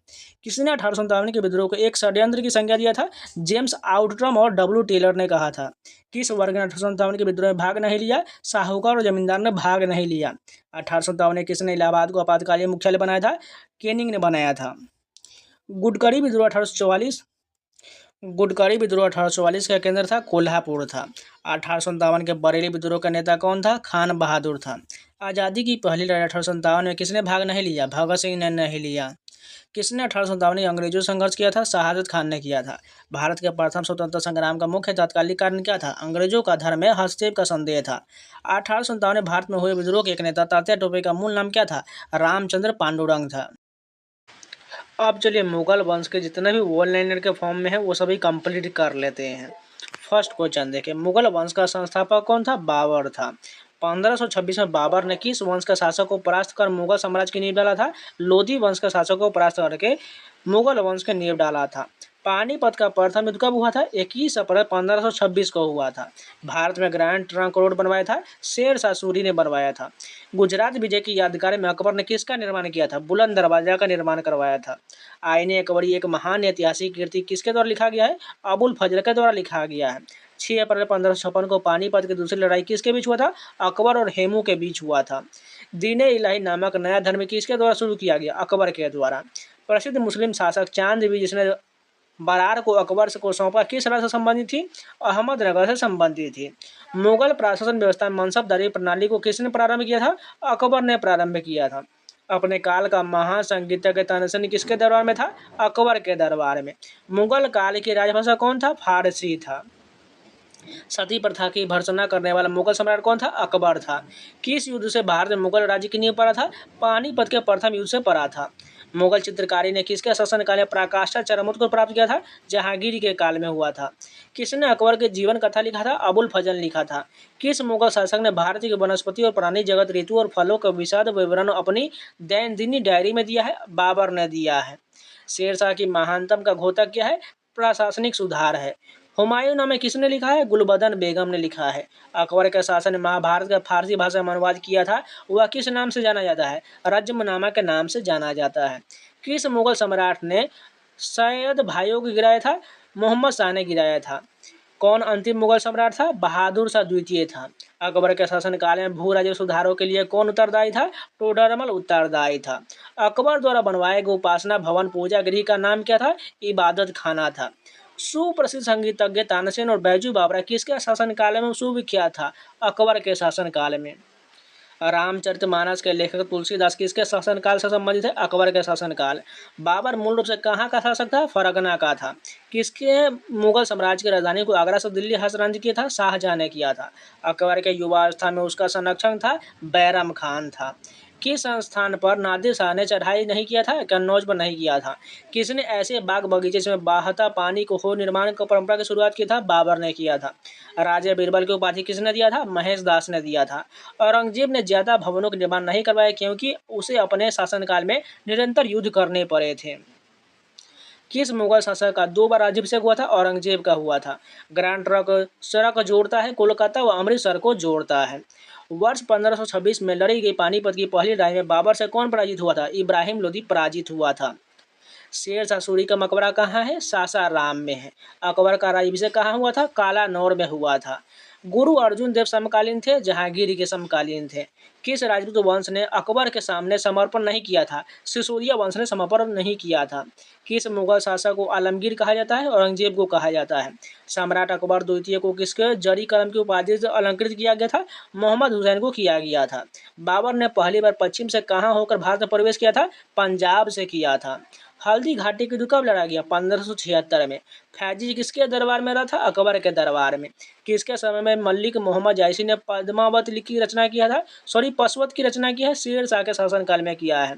किसने 1857 के विद्रोह को एक षड्यंत्र की संज्ञा दिया था? जेम्स आउटरम और W. टेलर ने कहा था। किस वर्ग ने 1857 के विद्रोह में भाग नहीं लिया? साहूकार और जमींदार ने भाग नहीं लिया। 1857 में किसने इलाहाबाद को आपातकालीन मुख्यालय बनाया था? केनिंग ने बनाया था। गुडकरी विद्रोह 1844 गुडकरी विद्रोह 1844 का केंद्र था कोल्हापुर था। 1857 के बरेली विद्रोह का नेता कौन था? खान बहादुर था। आज़ादी की पहली लड़ाई 1857 में किसने भाग नहीं लिया? भगत सिंह ने नहीं लिया। किसने 1857 में अंग्रेजों से संघर्ष किया था? शहादत खान ने किया था। भारत के प्रथम स्वतंत्रता संग्राम का मुख्य तात्कालिक कारण क्या था? अंग्रेजों का धर्म में हस्तक्षेप का संदेह था। 1857 में भारत में हुए विद्रोह के एक नेता तात्या टोपे का मूल नाम क्या था? रामचंद्र पांडुरंग था। अब चलिए मुगल वंश के जितने भी वन लाइनर के फॉर्म में है वो सभी कंप्लीट कर लेते हैं। फर्स्ट क्वेश्चन देखिए, मुगल वंश का संस्थापक कौन था? बाबर था। 1526 में बाबर ने किस वंश का शासक को परास्त कर मुगल साम्राज्य की नींव डाला था? लोधी वंश का शासक को परास्त करके मुगल वंश की नींव डाला था। पानीपत का प्रथम युद्ध कब हुआ था? 21 अप्रैल 1526 को हुआ था। भारत में ग्रैंड ट्रंक रोड बनवाया था? शेर शाह सूरी ने बनवाया था। गुजरात विजय की यादगार में अकबर ने किसका निर्माण किया था? बुलंद दरवाजा का निर्माण करवाया था। आईने अकबरी एक महान ऐतिहासिक कृति किसके द्वारा लिखा गया है? अबुल फजल के द्वारा लिखा गया है। 6 अप्रैल 1556 को पानीपत की दूसरी लड़ाई किसके बीच हुआ था? अकबर और हेमू के बीच हुआ था। दीन इलाही नामक नया धर्म किसके द्वारा शुरू किया गया? अकबर के द्वारा। प्रसिद्ध मुस्लिम शासक चांद बीबी जिसने बरार को अकबर को सौंपा किस राज्य से संबंधित थी? अहमदनगर से संबंधित थी। मुगल प्रशासन व्यवस्था में मनसबदारी प्रणाली को किसने प्रारंभ किया था? अकबर ने प्रारंभ किया था। अपने काल का महान संगीतज्ञ तानसेन किसके दरबार में था? अकबर के दरबार में। मुगल काल की राजभाषा कौन था? फारसी था। सती प्रथा की भर्त्सना करने वाला मुगल सम्राट कौन था? अकबर था। किस युद्ध से भारत में मुगल राज्य की नींव पड़ा था? पानीपत के प्रथम युद्ध से पड़ा था। मुगल चित्रकारी ने किसके शासनकाल में पराकाष्ठा चरमोत्कर्ष को प्राप्त किया था? जहांगीर के काल में हुआ था। किसने अकबर के जीवन कथा लिखा था? अबुल फजल लिखा था। किस मुगल शासक ने भारतीय वनस्पति और प्राणी जगत, ऋतु और फलों का विशद विवरण अपनी दैनंदिनी डायरी में दिया है? बाबर ने दिया है। शेरशाह की महानतम का घोतक क्या है? प्रशासनिक सुधार है। हुमायूं नामे किसने लिखा है? गुलबदन बेगम ने लिखा है। अकबर के शासन ने महाभारत का फारसी भाषा में अनुवाद किया था, वह किस नाम से जाना जाता है? रज्मनामा के नाम से जाना जाता है। किस मुगल सम्राट ने सैयद भाइयों को गिराया था? मोहम्मद शाह ने गिराया था। कौन अंतिम मुगल सम्राट था? बहादुर शाह द्वितीय था। अकबर के शासनकाल में भू राजस्व सुधारों के लिए कौन उत्तरदायी था? टोडरमल उत्तरदायी था। अकबर द्वारा बनवाए गए उपासना भवन पूजा गृह का नाम क्या था? इबादत खाना था। सुप्रसिद्ध संगीतज्ञ तानसेन और बैजू बावरा किसके शासनकाल में सुविख्यात था? अकबर के शासनकाल में। रामचरितमानस के लेखक तुलसीदास किसके शासनकाल से संबंधित है? अकबर के शासनकाल। बाबर मूल रूप से कहाँ का शासक था? फरगना का था। किसके मुगल साम्राज्य की राजधानी को आगरा से दिल्ली हस्तांतरित किया था? शाहजहां ने किया था। अकबर के युवावस्था में उसका संरक्षक था? बैरम खान था। किस संस्थान पर नादिर शाह ने चढ़ाई नहीं किया था? कन्नौज पर नहीं किया था। किसने ऐसे बाग बगीचे जिसमें बहता पानी को हो निर्माण की परंपरा की शुरुआत की था? बाबर ने किया था। राजा बीरबल की उपाधि किसने दिया था? महेश दास ने दिया था। औरंगजेब ने ज्यादा भवनों का निर्माण नहीं करवाया क्योंकि उसे अपने शासनकाल में निरंतर युद्ध करने पड़े थे। किस मुगल शासक का 2 बार राज्याभिषेक हुआ था? औरंगजेब का हुआ था। ग्रैंड ट्रंक सड़क जोड़ता है कोलकाता व अमृतसर को जोड़ता है। वर्ष 1526 में लड़ी गई पानीपत की पहली लड़ाई में बाबर से कौन पराजित हुआ था? इब्राहिम लोदी पराजित हुआ था। शेर शाह सूरी का मकबरा कहाँ है? सासाराम में है। अकबर का राज्याभिषेक कहाँ हुआ था? कालानौर में हुआ था। गुरु अर्जुन देव समकालीन थे? जहांगीर के समकालीन थे। किस राजपूत वंश ने अकबर के सामने समर्पण नहीं किया था? सिसोदिया वंश ने समर्पण नहीं किया था। किस मुगल शासक को आलमगीर कहा जाता है? औरंगजेब को कहा जाता है। सम्राट अकबर द्वितीय को किसके जरी कलम की उपाधि से अलंकृत किया गया था? मोहम्मद हुसैन को किया गया था। बाबर ने पहली बार पश्चिम से कहाँ होकर भारत में प्रवेश किया था? पंजाब से किया था। हल्दी घाटी की युद्ध कब लड़ा गया? 1576 में। फैजी किसके दरबार में रहा था? अकबर के दरबार में। किसके समय में मलिक मोहम्मद जायसी ने पद्मावत की रचना किया था? पशुवत की रचना की है? शेर शाह के शासनकाल में किया है।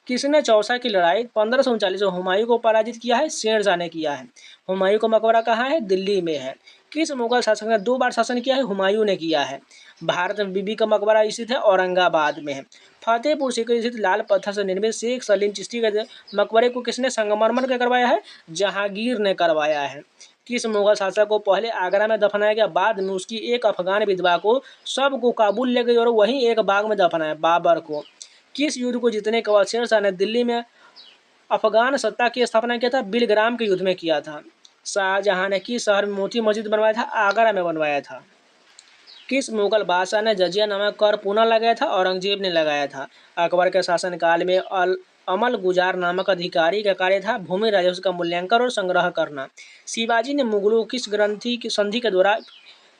किसने चौसा की लड़ाई 1539 में हुमायूं को पराजित किया है? शेर शाह ने किया है। हुमायूं का मकबरा कहाँ है? दिल्ली में है। किस मुगल शासक ने 2 बार शासन किया है? हुमायूं ने किया है। भारत में बीबी का मकबरा स्थित है? औरंगाबाद में है। फतेहपुर सीकरी स्थित लाल पत्थर से निर्मित शेख सलीम चिश्ती के मकबरे को किसने संगमरमर का करवाया है? जहांगीर ने करवाया है। किस मुगल शासक को पहले आगरा में दफनाया गया, बाद में उसकी एक अफगान विधवा को सबको काबुल ले गई और वहीं एक बाग में दफनाया? बाबर को। किस युद्ध को जीतने के बाद शेर शाह ने दिल्ली में अफगान सत्ता की स्थापना किया था? बिलग्राम के युद्ध में किया था। शाहजहां ने किस शहर में मोती मस्जिद बनवाया था? आगरा में बनवाया था। किस मुगल बादशाह ने जजिया नामक कर पुनः लगाया था? औरंगजेब ने लगाया था। अकबर के शासनकाल में अमल गुजार नामक अधिकारी का कार्य था भूमि राजस्व का मूल्यांकन और संग्रह करना। शिवाजी ने मुगलों किस ग्रंथि की संधि के द्वारा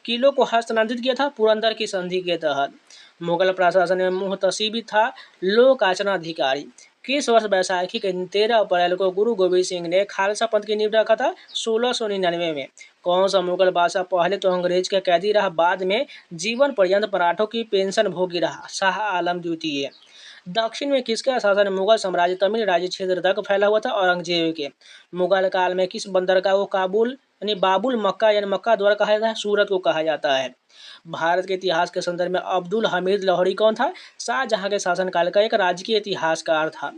किलों को हस्तांतरित किया था? पुरंदर की संधि के तहत। मुगल प्रशासन में मुहतसिब था लोक आचरण अधिकारी। किस वर्ष बैसाखी के 13 अप्रैल को गुरु गोविंद सिंह ने खालसा पंथ की नींव रखा था? 1699 में। कौन सा मुगल बादशाह पहले तो अंग्रेज का कैदी रहा, बाद में जीवन पर्यंत मराठों की पेंशन भोगी रहा? शाह आलम द्वितीय। दक्षिण में किसका शासन मुगल साम्राज्य तमिल राज्य क्षेत्र तक फैला हुआ था? औरंगजेब के। मुगल काल में किस बंदरगाह को काबुल बाबुल मक्का यानी मक्का द्वारा कहा जाता है? सूरत को कहा जाता है। भारत के इतिहास के संदर्भ में अब्दुल हमीद लाहौरी कौन था? शाहजहां के शासनकाल का एक राजकीय इतिहासकार था।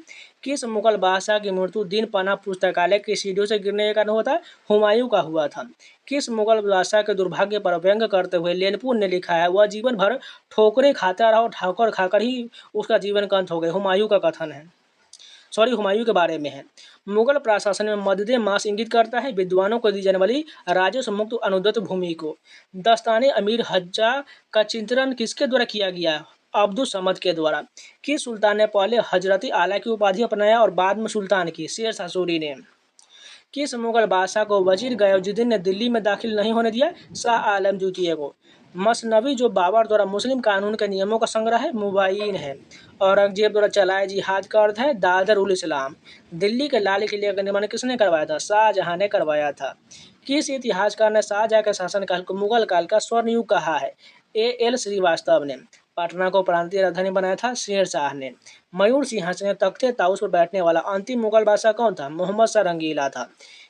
किस मुगल बादशाह की मृत्यु दिन पना पुस्तकालय की सीढ़ियों से गिरने के कारण हुआ था? हुमायूं का हुआ था। किस मुगल बादशाह के दुर्भाग्य पर व्यंग करते हुए लेनपुर ने लिखा है वह जीवन भर ठोकरें खाता रहा और ठोकर खाकर ही उसका जीवन का अंत हो गया? हुमायूं का कथन है, हुमायूं के बारे में है। मुगल प्रशासन में मददे मास इंगित करता है विद्वानों को दी जाने वाली राजस्व मुक्त अनुदत्त भूमि को। दस्ताने अमीर हज्जा का चित्रण किसके द्वारा किया गया? अब्दुल समद के द्वारा। किस सुल्तान ने पहले हजरती आला की उपाधि अपनाया और बाद में सुल्तान की? शेर शाह सूरी ने। किस मुगल बादशाह को वजीर गयाजुद्दीन ने दिल्ली में दाखिल नहीं होने दिया? शाह आलम द्वितीय को। मसनवी जो बाबर द्वारा मुस्लिम कानून के नियमों का संग्रह है? मुबाइन है। औरंगजेब द्वारा चलाए जिहाद का अर्थ है दादर उल इस्लाम। दिल्ली के लाल किले का निर्माण किसने करवाया था? शाहजहां ने करवाया था। किस इतिहासकार ने शाहजहां के शासनकाल को मुगल काल का स्वर्ण युग कहा है? A.L. श्रीवास्तव ने। पटना को प्रांतीय राजधानी बनाया था? शेर शाह ने। मयूर सिंहासन में तख्ते ताउस पर बैठने वाला अंतिम मुगल बादशाह कौन था? मोहम्मद शाह रंगीला था।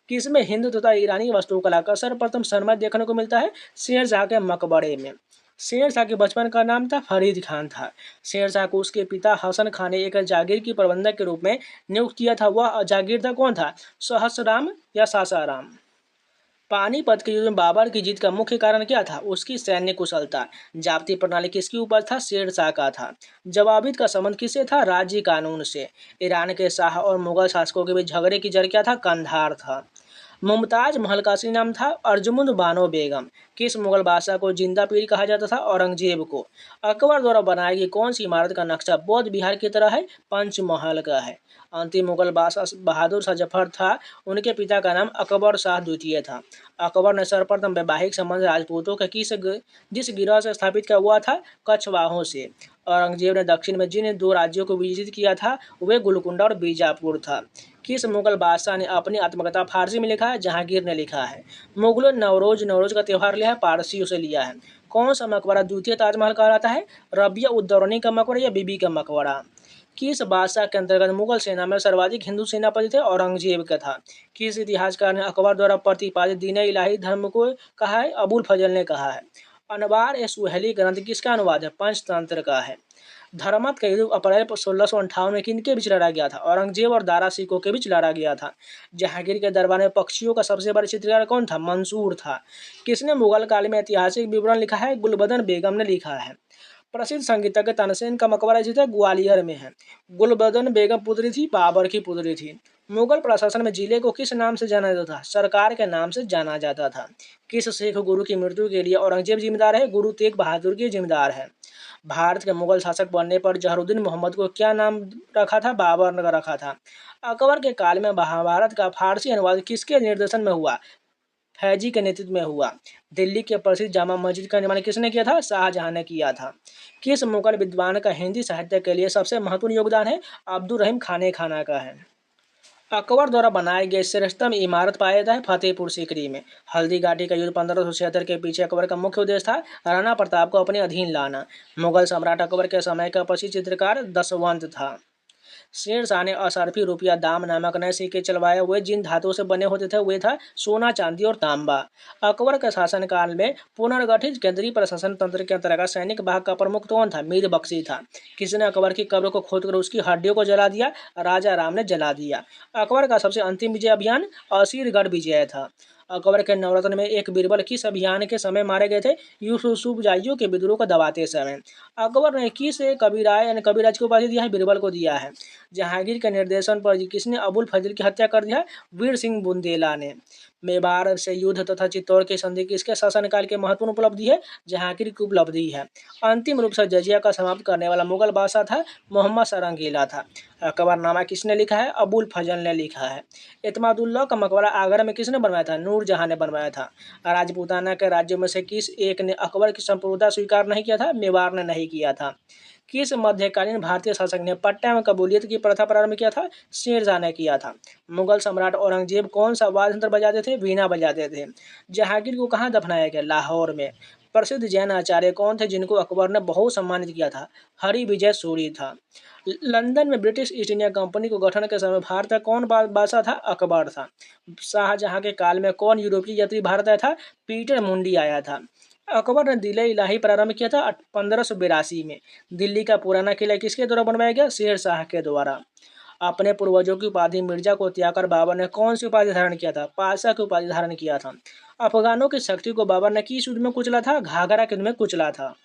किसमें हिंदू तथा ईरानी वास्तुकला का सर्वप्रथम संगम देखने को मिलता है? शेर शाह के मकबरे में। शेर शाह के बचपन का नाम था फरीद खान था। शेर शाह को उसके पिता हसन खान ने एक जागीर की प्रबंधक के रूप में नियुक्त किया था। वह जागीरदार कौन था? सहसराम या सासाराम। पानीपत के युद्ध में बाबर की जीत का मुख्य कारण क्या था? उसकी सैन्य कुशलता। जाप्ती प्रणाली किसकी उपज था? शेर शाह का था। जवाबित का संबंध किससे था? राज्य कानून से। ईरान के शाह और मुगल शासकों के बीच झगड़े की जड़ क्या था? कंधार था। मुमताज महल का असली नाम था अर्जुमुंद बानो बेगम। किस मुगल बादशाह को जिंदा पीर कहा जाता था? औरंगजेब को। अकबर द्वारा बनाई गई कौन सी इमारत का नक्शा बौद्ध विहार की तरह है? पंचमहल का है। अंतिम मुगल बादशाह बहादुर शाह जफर था। उनके पिता का नाम अकबर शाह द्वितीय था। अकबर ने सर्वप्रथम वैवाहिक संबंध राजपूतों के जिस गिरोह से स्थापित किया हुआ था? कछवाहों से। औरंगजेब ने दक्षिण में जिन 2 राज्यों को विजित किया था वे गोलकुंडा और बीजापुर था। किस मुगल बादशाह ने अपनी आत्मकथा फारसी में लिखा है? जहांगीर ने लिखा है। मुगलों ने नवरोज का त्यौहार लिया है? पारसियों से लिया है। कौन सा मकबरा द्वितीय ताजमहल कहलाता है? रबिया उद दौरानी का मकबरा या बीबी का मकबरा? किस बादशाह के अंतर्गत मुगल सेना में सर्वाधिक हिंदू सेनापति थे? औरंगजेब का था। किस इतिहासकार ने अकबर द्वारा प्रतिपादित दीन इलाही धर्म को कहा है? अबुल फजल ने कहा है। अनवार ए सुहेली ग्रंथ किसका अनुवाद है? पंचतंत्र का है। धर्मत का युद्ध अप्रैल 1658 में किनके बीच लड़ा गया था? औरंगजेब और दारा सिकों के बीच लड़ा गया था। जहांगीर के दरबार में पक्षियों का सबसे बड़ा चित्रकार कौन था? मंसूर था। किसने मुगल काल में ऐतिहासिक विवरण लिखा है? गुलबदन बेगम ने लिखा है। प्रसिद्ध संगीतज्ञ तानसेन का मकबरा स्थित है? ग्वालियर में है। गुलबदन बेगम पुत्री थी? बाबर की पुत्री थी। मुगल प्रशासन में जिले को किस नाम से जाना जाता था? सरकार के नाम से जाना जाता था। किस सिख गुरु की मृत्यु के लिए औरंगजेब जिम्मेदार है? गुरु तेग बहादुर की जिम्मेदार है। भारत के मुगल शासक बनने पर जहरुद्दीन मोहम्मद को क्या नाम रखा था? बाबर ने रखा था। अकबर के काल में महाभारत का फारसी अनुवाद किसके निर्देशन में हुआ? फैजी के नेतृत्व में हुआ। दिल्ली के प्रसिद्ध जामा मस्जिद का निर्माण किसने किया था? शाहजहां ने किया था। किस मुगल विद्वान का हिंदी साहित्य के लिए सबसे महत्वपूर्ण योगदान है? अब्दुल रहीम खाने खाना का है। अकबर द्वारा बनाए गए श्रेष्ठतम इमारत पाया जाता है फतेहपुर सीकरी में। हल्दी घाटी का युद्ध 1576 के पीछे अकबर का मुख्य उद्देश्य था राणा प्रताप को अपने अधीन लाना। मुगल सम्राट अकबर के समय का प्रसिद्ध चित्रकार दसवंत था। शेर शाह ने असरफी रुपया दाम नामक नए सिक्के चलवाए हुए जिन धातुओं से बने होते थे वे था सोना, चांदी और तांबा। अकबर के शासनकाल में पुनर्गठित केंद्रीय प्रशासन तंत्र के अंतर्गत सैनिक विभाग का प्रमुख कौन था? मीर बख्शी था। किसने अकबर की कब्र को खोदकर उसकी हड्डियों को जला दिया? राजा राम ने जला दिया। अकबर का सबसे अंतिम विजय अभियान असीरगढ़ विजय था। अकबर के नवरत्न में एक बीरबल किस अभियान के समय मारे गए थे? यूसुफजाइयों के विद्रोह को दबाते समय। अकबर ने किस कबीराय यानी कबीराज को उपाधि दिया है? बीरबल को दिया है। जहांगीर के निर्देशन पर किसने अबुल फजल की हत्या कर दिया? वीर सिंह बुंदेला ने। मेवाड़ से युद्ध तथा चित्तौड़ की संधि किसके शासनकाल की महत्वपूर्ण उपलब्धि है? जहांगीर की उपलब्धि है। अंतिम रूप से जजिया का समाप्त करने वाला मुगल बादशाह था? मोहम्मद सरंगीला था। अकबरनामा किसने लिखा है? अबुल फजल ने लिखा है। इत्मादुल्लाह का मकबरा आगरा में किसने बनवाया था? नूरजहां ने बनवाया था। राजपूताना के राज्यों में से किस एक ने अकबर की संप्रभुता स्वीकार नहीं किया था? मेवाड़ ने नहीं किया था। किस मध्यकालीन भारतीय शासक ने पट्टा में कबूलियत की प्रथा प्रारंभ किया था? शेरशाह ने किया था। मुगल सम्राट औरंगजेब कौन सा वाद्य यंत्र बजाते थे? वीणा बजाते थे। जहांगीर को कहाँ दफनाया गया? लाहौर में। प्रसिद्ध जैन आचार्य कौन थे जिनको अकबर ने बहुत सम्मानित किया था? हरि विजय सूरी था। लंदन में ब्रिटिश ईस्ट इंडिया कंपनी को गठन के समय भारत का कौन बादशाह था? अकबर था। शाहजहां के काल में कौन यूरोपीय यात्री भारत आया था? पीटर मुंडी आया था। अकबर ने दिल इलाही प्रारंभ किया था 1582 में। दिल्ली का पुराना किला किसके द्वारा बनवाया गया? शेर शाह के द्वारा। अपने पूर्वजों की उपाधि मिर्जा को त्याग कर बाबर ने कौन सी उपाधि धारण किया था? पातशाह की उपाधि धारण किया था। अफगानों की शक्ति को बाबर ने किस युद्ध में कुचला था? घाघरा के युद्ध में कुचला था।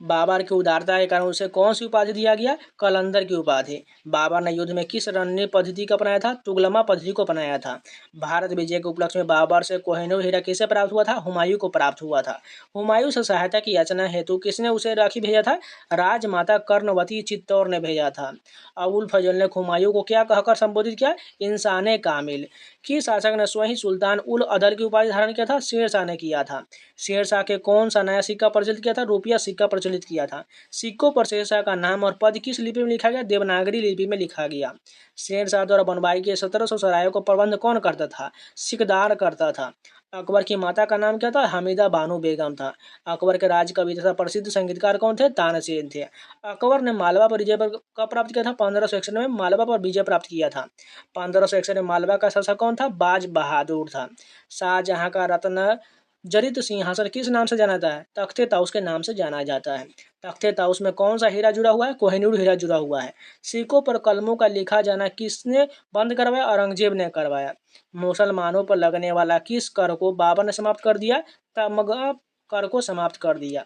बाबर की उदारता के कारण उसे कौन सी उपाधि दिया गया? कलंदर की उपाधि। बाबर ने युद्ध में किस रणनीति पद्धति को अपनाया था? तुगलमा पद्धति को अपनाया था। भारत विजय के उपलक्ष्य में बाबर से कोहिनूर हीरा किसे प्राप्त हुआ था? हुमायूं को प्राप्त हुआ था। हुमायूं से सहायता की याचना हेतु किसने उसे राखी भेजा था? राजमाता कर्णवती चित्तौड़ ने भेजा था। अबुल फजल ने हुमायूं को क्या कहकर संबोधित किया? इंसाने कामिल। किस शासक ने स्वयं सुल्तान उल अदल की उपाधि धारण किया था? शेरशाह ने किया था। शेरशाह के कौन सा नया सिक्का प्रचलित किया था? रुपया सिक्का प्रचलित किया था। सिक्कों पर शेरशाह का नाम और पद किस लिपि में लिखा गया? देवनागरी लिपि में लिखा गया। शेरशाह द्वारा बनवाई गई 1700 सरायों को प्रबंध कौन करता था? सिकदार करता था। अकबर की माता का नाम क्या था? हमीदा बानो बेगम था। अकबर के राज कवि तथा प्रसिद्ध संगीतकार कौन थे? तानसेन थे। अकबर ने मालवा पर विजय पर कब प्राप्त किया था? 1561 में मालवा पर विजय प्राप्त किया था। 1561 में मालवा का शासक कौन था? बाज बहादुर था। शाहजहां का रत्न जड़ित सिंहासन किस नाम से जाना जाता है? तख्ते ताउस के नाम से जाना जाता है। तख्ते ताउस में कौन सा हीरा जुड़ा हुआ है? कोहिनूर हीरा जुड़ा हुआ है। सिक्कों पर कलमों का लिखा जाना किसने बंद करवाया? औरंगजेब ने करवाया। मुसलमानों पर लगने वाला किस कर को बाबर ने समाप्त कर दिया? तमगा कर को समाप्त कर दिया।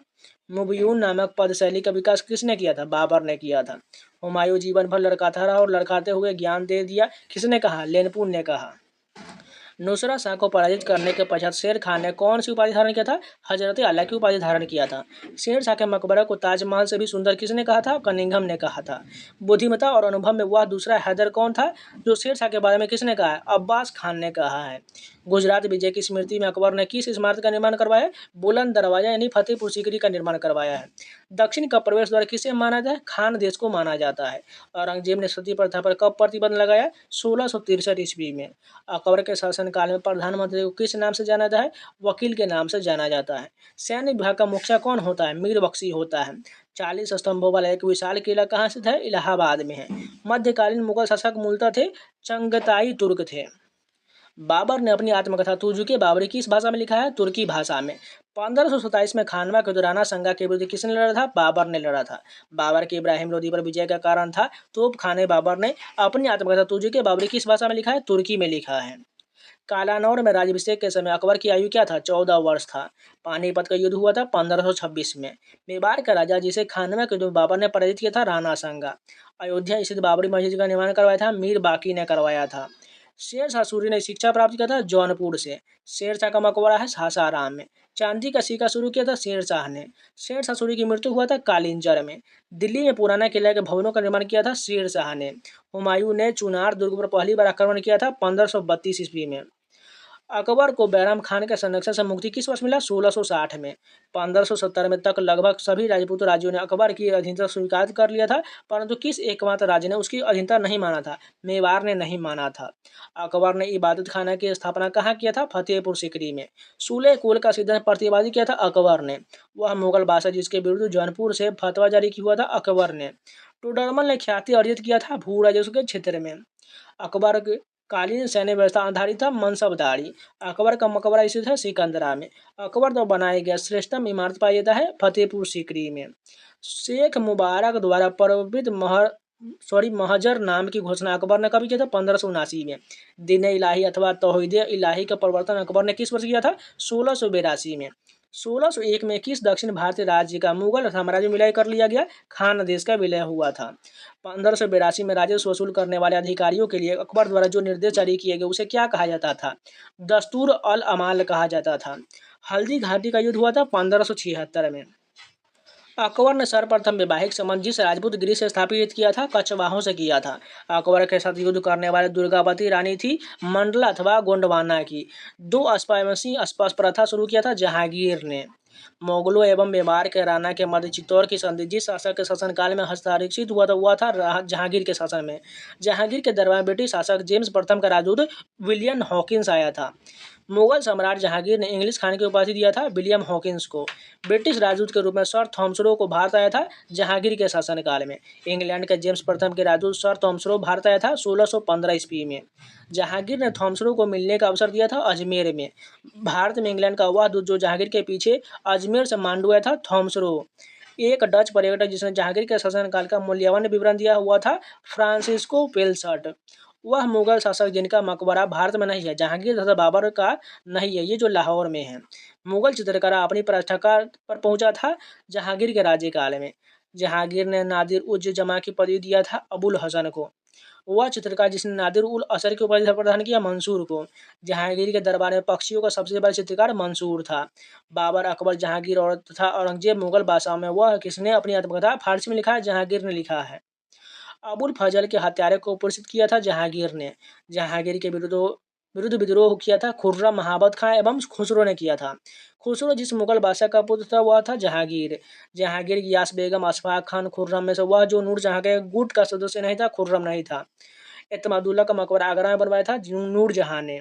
मुबयून नामक पद शैली का विकास किसने किया था? बाबर ने किया था। हुमायूं जीवन भर लड़काता रहा और लड़काते हुए ज्ञान दे दिया, किसने कहा? लेनपुन ने कहा। नुसरत शाह को पराजित करने के पश्चात शेर खान ने कौन सी उपाधि धारण किया था? हजरत अला की उपाधि धारण किया था। शेर शाह के मकबरे को ताजमहल से भी सुंदर किसने कहा था? कनिंघम ने कहा था। बुद्धिमत्ता और अनुभव में वह दूसरा हैदर कौन था जो शेर शाह के बारे में किसने कहा है? अब्बास खान ने कहा है। गुजरात विजय की स्मृति में अकबर ने किस इमारत का निर्माण करवाया है? बुलंद दरवाजा यानी फतेहपुर सीकरी का निर्माण करवाया है। दक्षिण का प्रवेश द्वार किसे माना जाता है? खान देश को माना जाता है। औरंगजेब ने सती प्रथा पर कब प्रतिबंध लगाया? 1663 ईस्वी में। अकबर के शासनकाल में प्रधानमंत्री को किस नाम से जाना जाता है? वकील के नाम से जाना जाता है। सैन्य विभाग का मुखिया कौन होता है? मीर बख्शी होता है। 40 स्तंभों वाला एक विशाल किला कहाँ स्थित है? इलाहाबाद में है। मध्यकालीन मुगल शासक मूलतः थे चंगताई तुर्क थे। बाबर ने अपनी आत्मकथा तुजुके बाबरी किस भाषा में लिखा है? तुर्की भाषा में। 1527 में खानवा के दौरान संगा के विरुद्ध किसने लड़ा था? बाबर ने लड़ा था। बाबर के इब्राहिम लोदी पर विजय का कारण था तोप खाने। बाबर ने अपनी आत्मकथा तुजुके बाबरी किस भाषा में लिखा है? तुर्की में लिखा है। कालानौर में राज्याभिषेक के समय अकबर की आयु क्या था? 14 वर्ष था। पानीपत का युद्ध हुआ था 1526 में। मेवाड़ का राजा जिसे खानवा के युद्ध बाबर ने पराजित किया था? राणा संगा। अयोध्या स्थित बाबरी मस्जिद का निर्माण करवाया था? मीर बाकी ने करवाया था। शेर शाह सूरी ने शिक्षा प्राप्त किया था? जौनपुर से। शेर शाह का मकबरा है सासाराम में। चांदी का सिक्का शुरू किया था शेर शाह ने। शेर शाह सूरी की मृत्यु हुआ था कालिंजर में। दिल्ली में पुराना किला के भवनों का निर्माण किया था शेर शाह ने। हुमायूं ने चुनार दुर्ग पर पहली बार आक्रमण किया था 1532 ईस्वी में। अकबर को बैराम खान के संरक्षण से मुक्ति किस वर्ष मिला? 1660 में। 1570 में तक लगभग सभी राजपूत राज्यों ने अकबर की अधीनता स्वीकार कर लिया था, परंतु किस एकमात्र राज्य ने उसकी अधीनता नहीं माना था? मेवाड़ ने नहीं माना था। अकबर ने इबादत खाना की स्थापना कहाँ किया था? फतेहपुर सीकरी में। सूले कुल का सिद्धांत प्रतिपादित किया था अकबर ने। वह मुगल बादशाह जिसके विरुद्ध जौनपुर से फतवा जारी किया था अकबर ने। टोडरमल ने ख्याति अर्जित किया था भू राजस्व के क्षेत्र में। अकबर कालीन सैन्य व्यवस्था आधारित था मनसबदारी। अकबर का मकबरा स्थित है सिकंदरा में। अकबर द्वारा बनाया गया श्रेष्ठतम इमारत पाया जाता है फतेहपुर सीकरी में। शेख मुबारक द्वारा प्रवर्तित महजर नाम की घोषणा अकबर ने कभी किया था? 1579 में। दीन इलाही अथवा तौहीद इलाही का प्रवर्तन अकबर ने किस वर्ष किया था? 1682 में। 1601 में किस दक्षिण भारतीय राज्य का मुगल साम्राज्य विलय कर लिया गया? खान देश का विलय हुआ था। 1582 में राजस्व वसूल करने वाले अधिकारियों के लिए अकबर द्वारा जो निर्देश जारी किए गए उसे क्या कहा जाता था? दस्तूर अल अमाल कहा जाता था। हल्दी घाटी का युद्ध हुआ था 1576 में। अकबर ने सर्वप्रथम वैवाहिक संबंध जिस राजपूत गृह से स्थापित किया था? कछवाहों से किया था। अकबर के साथ युद्ध करने वाले दुर्गावती रानी थी मंडला अथवा गोंडवाना की। दो अस्पृश्य प्रथा शुरू किया था जहांगीर ने। मुगलों एवं मेवाड़ के राणा के मध्य चित्तौड़ की संधि जिस शासक के शासनकाल में हस्ताक्षरित हुआ था जहांगीर के शासन में। जहांगीर के दरबार में ब्रिटिश शासक जेम्स प्रथम का राजदूत विलियम हॉकिंस आया था। मुगल सम्राट जहांगीर ने इंग्लिश खान की उपाधि दिया था विलियम हॉकिंस को। ब्रिटिश राजदूत के रूप में सर थॉमसरो को भारत आया था जहांगीर के शासनकाल में। इंग्लैंड के जेम्स प्रथम के राजदूत सर थॉमसरो भारत आया था 1615 ईस्वी में। जहांगीर ने थॉमसरो को मिलने का अवसर दिया था अजमेर में। भारत में इंग्लैंड का वह दूत जो जहांगीर के पीछे अजमेर से मांडू आया था थॉमसरो। एक डच पर्यटक जिसने जहांगीर के शासनकाल का मूल्यवान विवरण दिया हुआ था फ्रांसिस्को पेलसट। वह मुगल शासक जिनका मकबरा भारत में नहीं है, जहांगीर तथा बाबर का नहीं है, ये जो लाहौर में है। मुगल चित्रकारा अपनी प्रतिष्ठा पर पहुंचा था जहांगीर के राज्यकाल में। जहांगीर ने नादिर उज जमा की पदवी दिया था अबुल हसन को। वह चित्रकार जिसने नादिर उल असर की उपाधि प्रदान किया मंसूर को। जहांगीर के दरबार में पक्षियों का सबसे बड़ा चित्रकार मंसूर था। बाबर, अकबर, जहांगीर और तथा औरंगजेब मुगल बादशाह में वह किसने अपनी आत्मकथा फारसी में लिखा है? जहांगीर ने लिखा है। अबुल फजल के हत्यारे को पुरस्कृत किया था जहांगीर ने। जहांगीर के विरुद्ध विद्रोह किया था खुर्रम, महाबत खां एवं खुसरो ने किया था। खुसरो जिस मुगल बादशाह का पुत्र था वह था जहांगीर। जहांगीर गियास बेगम, अशफाक खान, खुर्रम में से वह जो नूरजहां के गुट का सदस्य नहीं था, खुर्रम नहीं था। एतमादुल्ला का मकबरा आगरा में बनवाया था नूरजहां ने।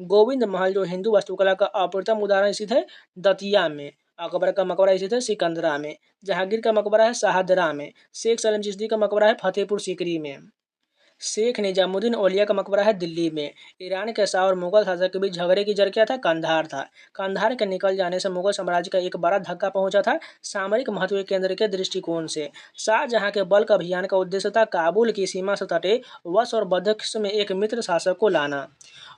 गोविंद महल जो हिंदू वास्तुकला का अप्रतिम उदाहरण स्थित है दतिया में। अकबर का मकबरा स्थित है सिकंदरा में। जहांगीर का मकबरा है शाहदरा में। शेख सलीम चिश्ती का मकबरा है फतेहपुर सीकरी में। शेख निजामुद्दीन औलिया का मकबरा है दिल्ली में। ईरान के शाह और मुगल शासक के बीच झगड़े की जड़ क्या था? कंधार था। कंधार के निकल जाने से मुगल साम्राज्य का एक बड़ा धक्का पहुंचा था सामरिक महत्व के केंद्र के दृष्टिकोण से। शाहजहां के बल्क अभियान का उद्देश्य था काबुल की सीमा से सटे वश और बदख्श में एक मित्र शासक को लाना।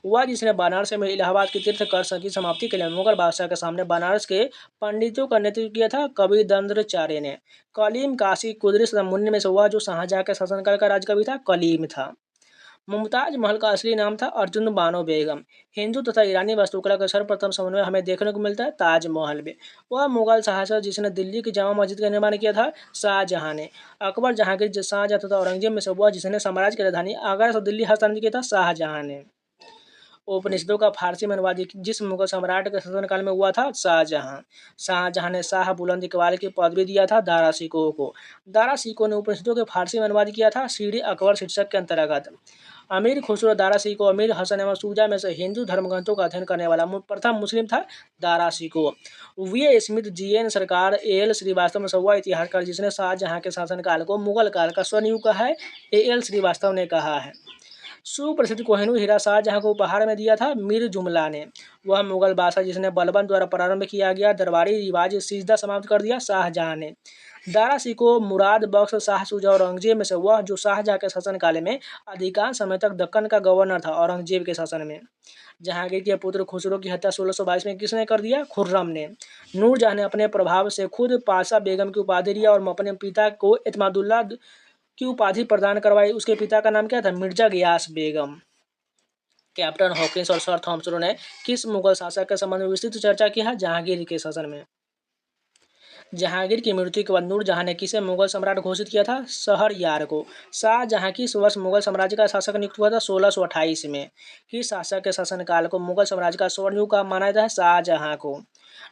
वह जिसने बनारस में इलाहाबाद की तीर्थ कर की समाप्ति के लिए मुगल बादशाह के सामने बनारस के पंडितों का नेतृत्व किया था कबीरदंद्राचार्य ने। कलीम, काशी, कुदरत तथा मुन्नी में से वह जो शाहजहां के शासनकाल का राजकवि था कलीम था। मुमताज महल का असली नाम था अर्जुन बानो बेगम। हिंदू तथा ईरानी वास्तुकला का सर्वप्रथम समन्वय हमें देखने को मिलता है ताजमहल में। वह मुगल शासक जिसने दिल्ली की जामा मस्जिद का निर्माण किया था शाहजहां ने। अकबर, जहांगीर, शाहजहां तथा औरंगजेब में से वह जिसने साम्राज्य की राजधानी आगरा से दिल्ली हस्तांतरित किया था शाहजहां ने। उपनिषदों का फारसी में अनुवाद जिस मुगल सम्राट के शासनकाल में हुआ था? शाहजहां। शाहजहां ने शाह बुलंद इकबाल की पदवी दिया था दारा शिकोह को। दारा शिकोह ने उपनिषदों के फारसी में अनुवाद किया था सीढ़ी अकबर शीर्षक के अंतर्गत। अमीर खुसरो दारा शिकोह अमीर हसन अहमद शुजा में से हिंदू धर्मग्रंथों का अध्ययन करने वाला प्रथम मुस्लिम था Dara Shikoh. V Smith, G N Sarkar, A L Srivastava में वह इतिहासकार जिसने शाहजहां के शासनकाल को मुगल काल का स्वर्णयुग कहा है, एएल श्रीवास्तव ने कहा है। सुप्रसिद्ध कोहिनूर हीरा शाहजहां को उपहार में दिया था मीर जुमला ने। वह मुगल बादशाह जिसने बलबन द्वारा प्रारंभ किया गया दरबारी रिवाज सिजदा समाप्त कर दिया शाहजहां ने। दारा शिकोह मुराद बख्श, शाह शुजा और औरंगजेब में से वह जो शाहजहां के शासनकाल में अधिकांश समय तक दक्कन का गवर्नर था औरंगजेब के शासन में। जहांगीर के पुत्र खुसरो की हत्या 1622 में किसने कर दिया? खुर्रम ने। नूरजहां ने अपने प्रभाव से खुद पाशा बेगम की उपाधि लिया और अपने पिता को इत्मादुल्ला की उपाधि प्रदान करवाई। उसके पिता का नाम क्या था? मिर्जा गियास बेगम। कैप्टन हॉकिंस और सर थॉमसन ने किस मुगल शासक के संबंध में विस्तृत चर्चा की है? जहांगीर के शासन में। जहांगीर की मृत्यु के बाद नूरजहां ने किसे मुगल सम्राट घोषित किया था? शहरयार को। शाहजहां किस वर्ष मुगल साम्राज्य का शासक नियुक्त हुआ था? 1628 में। किस शासक के शासनकाल को मुगल साम्राज्य का स्वर्णयुग का माना जाता है? शाहजहां को।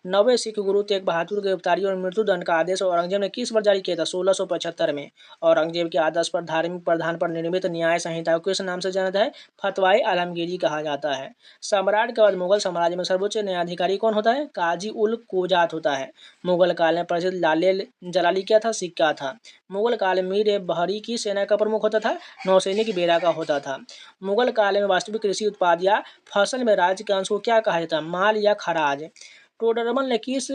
9वें सिख गुरु तेग बहादुर की गिरफ्तारी और मृत्युदंड का आदेश औरंगजेब ने किस वर्ष जारी किया था? 1675 में। औरंगजेब के आदेश पर धार्मिक प्रधान पर निर्मित न्याय संहिता को किस नाम से जाना जाता है? फतवाए आलमगीरी कहा जाता है। सम्राट के बाद मुगल साम्राज्य में सर्वोच्च न्यायाधिकारी कौन होता है? काजी उल कोजात होता है। मुगल काल में प्रसिद्ध लाले जलाली क्या था? सिक्का था। मुगल काल में मीर बहरी की सेना का प्रमुख होता था? नौसैनिक बेरा का होता था। मुगल काल में वास्तविक कृषि उत्पाद या फसल में राज्य के अंश को क्या कहा जाता है? माल या खराज। टोडरमल ने किस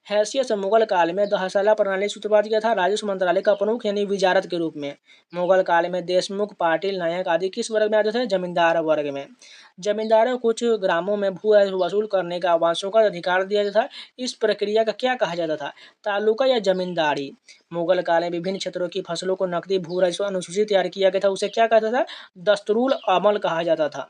हैसियत से मुगल काल में दहसाला प्रणाली सूत्रपात किया था? राजस्व मंत्रालय का प्रमुख यानी विजारत के रूप में। मुगल काल में देशमुख, पाटिल, नायक आदि किस वर्ग में आते थे? जमींदार वर्ग में। जमींदारों को कुछ ग्रामों में भू वसूल करने का वांसों का अधिकार दिया जाता था। इस प्रक्रिया का क्या कहा जाता था? तालुका या जमींदारी। मुगल काल में विभिन्न क्षेत्रों की फसलों को नकदी भू राजस्व अनुसूची तैयार किया गया था, उसे क्या कहता था? दस्तूरुल अमल कहा जाता था।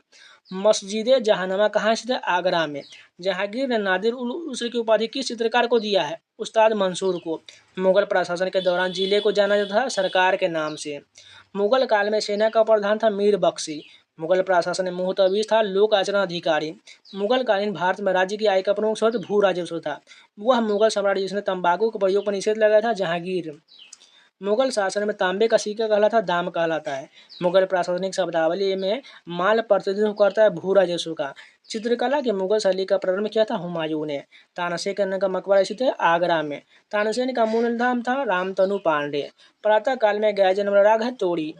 मस्जिद जहांनामा कहाँ स्थित है? आगरा में। जहांगीर ने नादिर उल उसर की उपाधि किस चित्रकार को दिया है? उस्ताद मंसूर को। मुगल प्रशासन के दौरान जिले को जाना जाता था सरकार के नाम से। मुगल काल में सेना का प्रधान था मीर बख्शी। मुगल प्रशासन में मुहतविज था लोक आचरण अधिकारी। मुगल कालीन भारत में राज्य की आय का प्रमुख स्रोत भू राजस्व था। वह मुगल सम्राट जिसने तंबाकू के प्रयोग पर निषेध लगाया था? जहांगीर। मुगल शासन में तांबे का सिक्का कहलाता है? दाम कहलाता है। मुगल प्रशासनिक शब्दावली में माल प्रतिनिधित्व करता है भू राजस्व का। चित्रकला की मुगल शैली का प्रारंभ किया था हुमायूं ने। तानसेन का मकबरा स्थित है आगरा में। तानसेन का मूल नाम था रामतनु पांडे। प्रातः काल में गाया जन्म राग है तोड़ी।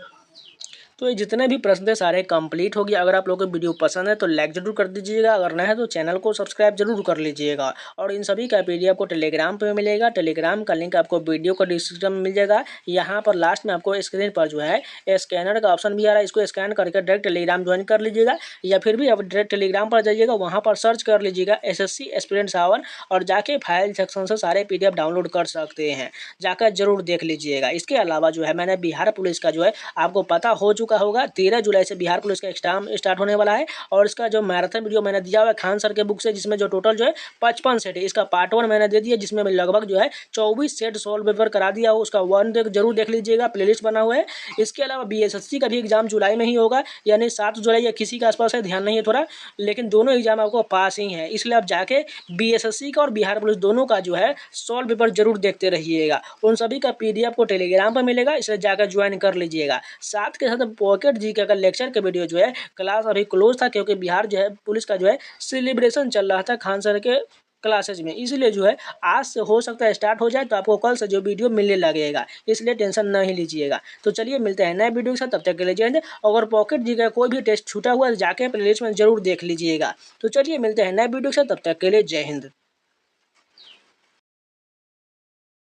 तो ये जितने भी प्रश्न थे सारे कंप्लीट हो गए। अगर आप लोगों को वीडियो पसंद है तो लाइक जरूर कर दीजिएगा, अगर नया है तो चैनल को सब्सक्राइब जरूर कर लीजिएगा। और इन सभी का पीडीएफ आपको टेलीग्राम पे मिलेगा। टेलीग्राम का लिंक आपको वीडियो को डिस्क्रिप्शन में मिल जाएगा। यहाँ पर लास्ट में आपको स्क्रीन पर जो है स्कैनर का ऑप्शन भी आ रहा है, इसको स्कैन करके डायरेक्ट टेलीग्राम ज्वाइन कर लीजिएगा। या फिर भी आप डायरेक्ट टेलीग्राम पर जाइएगा, वहाँ पर सर्च कर लीजिएगा SSC एस्पिरेंट 7 और जाके फाइल सेक्शन से सारे PDF डाउनलोड कर सकते हैं। जाकर जरूर देख लीजिएगा। इसके अलावा जो है मैंने बिहार पुलिस का जो है आपको पता हो चुका होगा 13 जुलाई से बिहार पुलिस का एग्जाम स्टार्ट होने वाला है। और इसका जो मैराथन वीडियो मैंने दिया हुआ है खान सर के बुक से, जिसमें जो टोटल जो है 55 सेट है। इसका पार्ट 1 मैंने दे दिया, जिसमें लगभग जो है 24 सेट सॉल्व पेपर करा दिया हो। उसका 1 जरूर देख लीजिएगा, प्लेलिस्ट बना हुआ है। इसके अलावा BSSC का भी एग्जाम जुलाई में ही होगा, यानी 7 जुलाई या किसी के आसपास है, ध्यान नहीं है थोड़ा, लेकिन दोनों एग्जाम आपको पास ही है। इसलिए आप जाके BSSC का और बिहार पुलिस दोनों का जो है सॉल्व पेपर जरूर देखते रहिएगा। उन सभी का PDF को टेलीग्राम पर मिलेगा, इसलिए जाकर ज्वाइन कर लीजिएगा। साथ के साथ पॉकेट जीके का लेक्चर का वीडियो जो है क्लास अभी क्लोज था, क्योंकि बिहार जो है पुलिस का जो है सेलिब्रेशन चल रहा था खान सर के क्लासेज में, इसलिए जो है आज से हो सकता है स्टार्ट हो जाए, तो आपको कल से जो वीडियो मिलने लगेगा, इसलिए टेंशन नहीं लीजिएगा। तो चलिए मिलते हैं नए वीडियो के साथ, तब तक के लिए जय हिंद। अगर पॉकेट जी का कोई भी टेस्ट छूटा हुआ है जाके प्लेलिस्ट में जरूर देख लीजिएगा। तो चलिए मिलते हैं नए वीडियो के साथ, तब तक के लिए जय हिंद।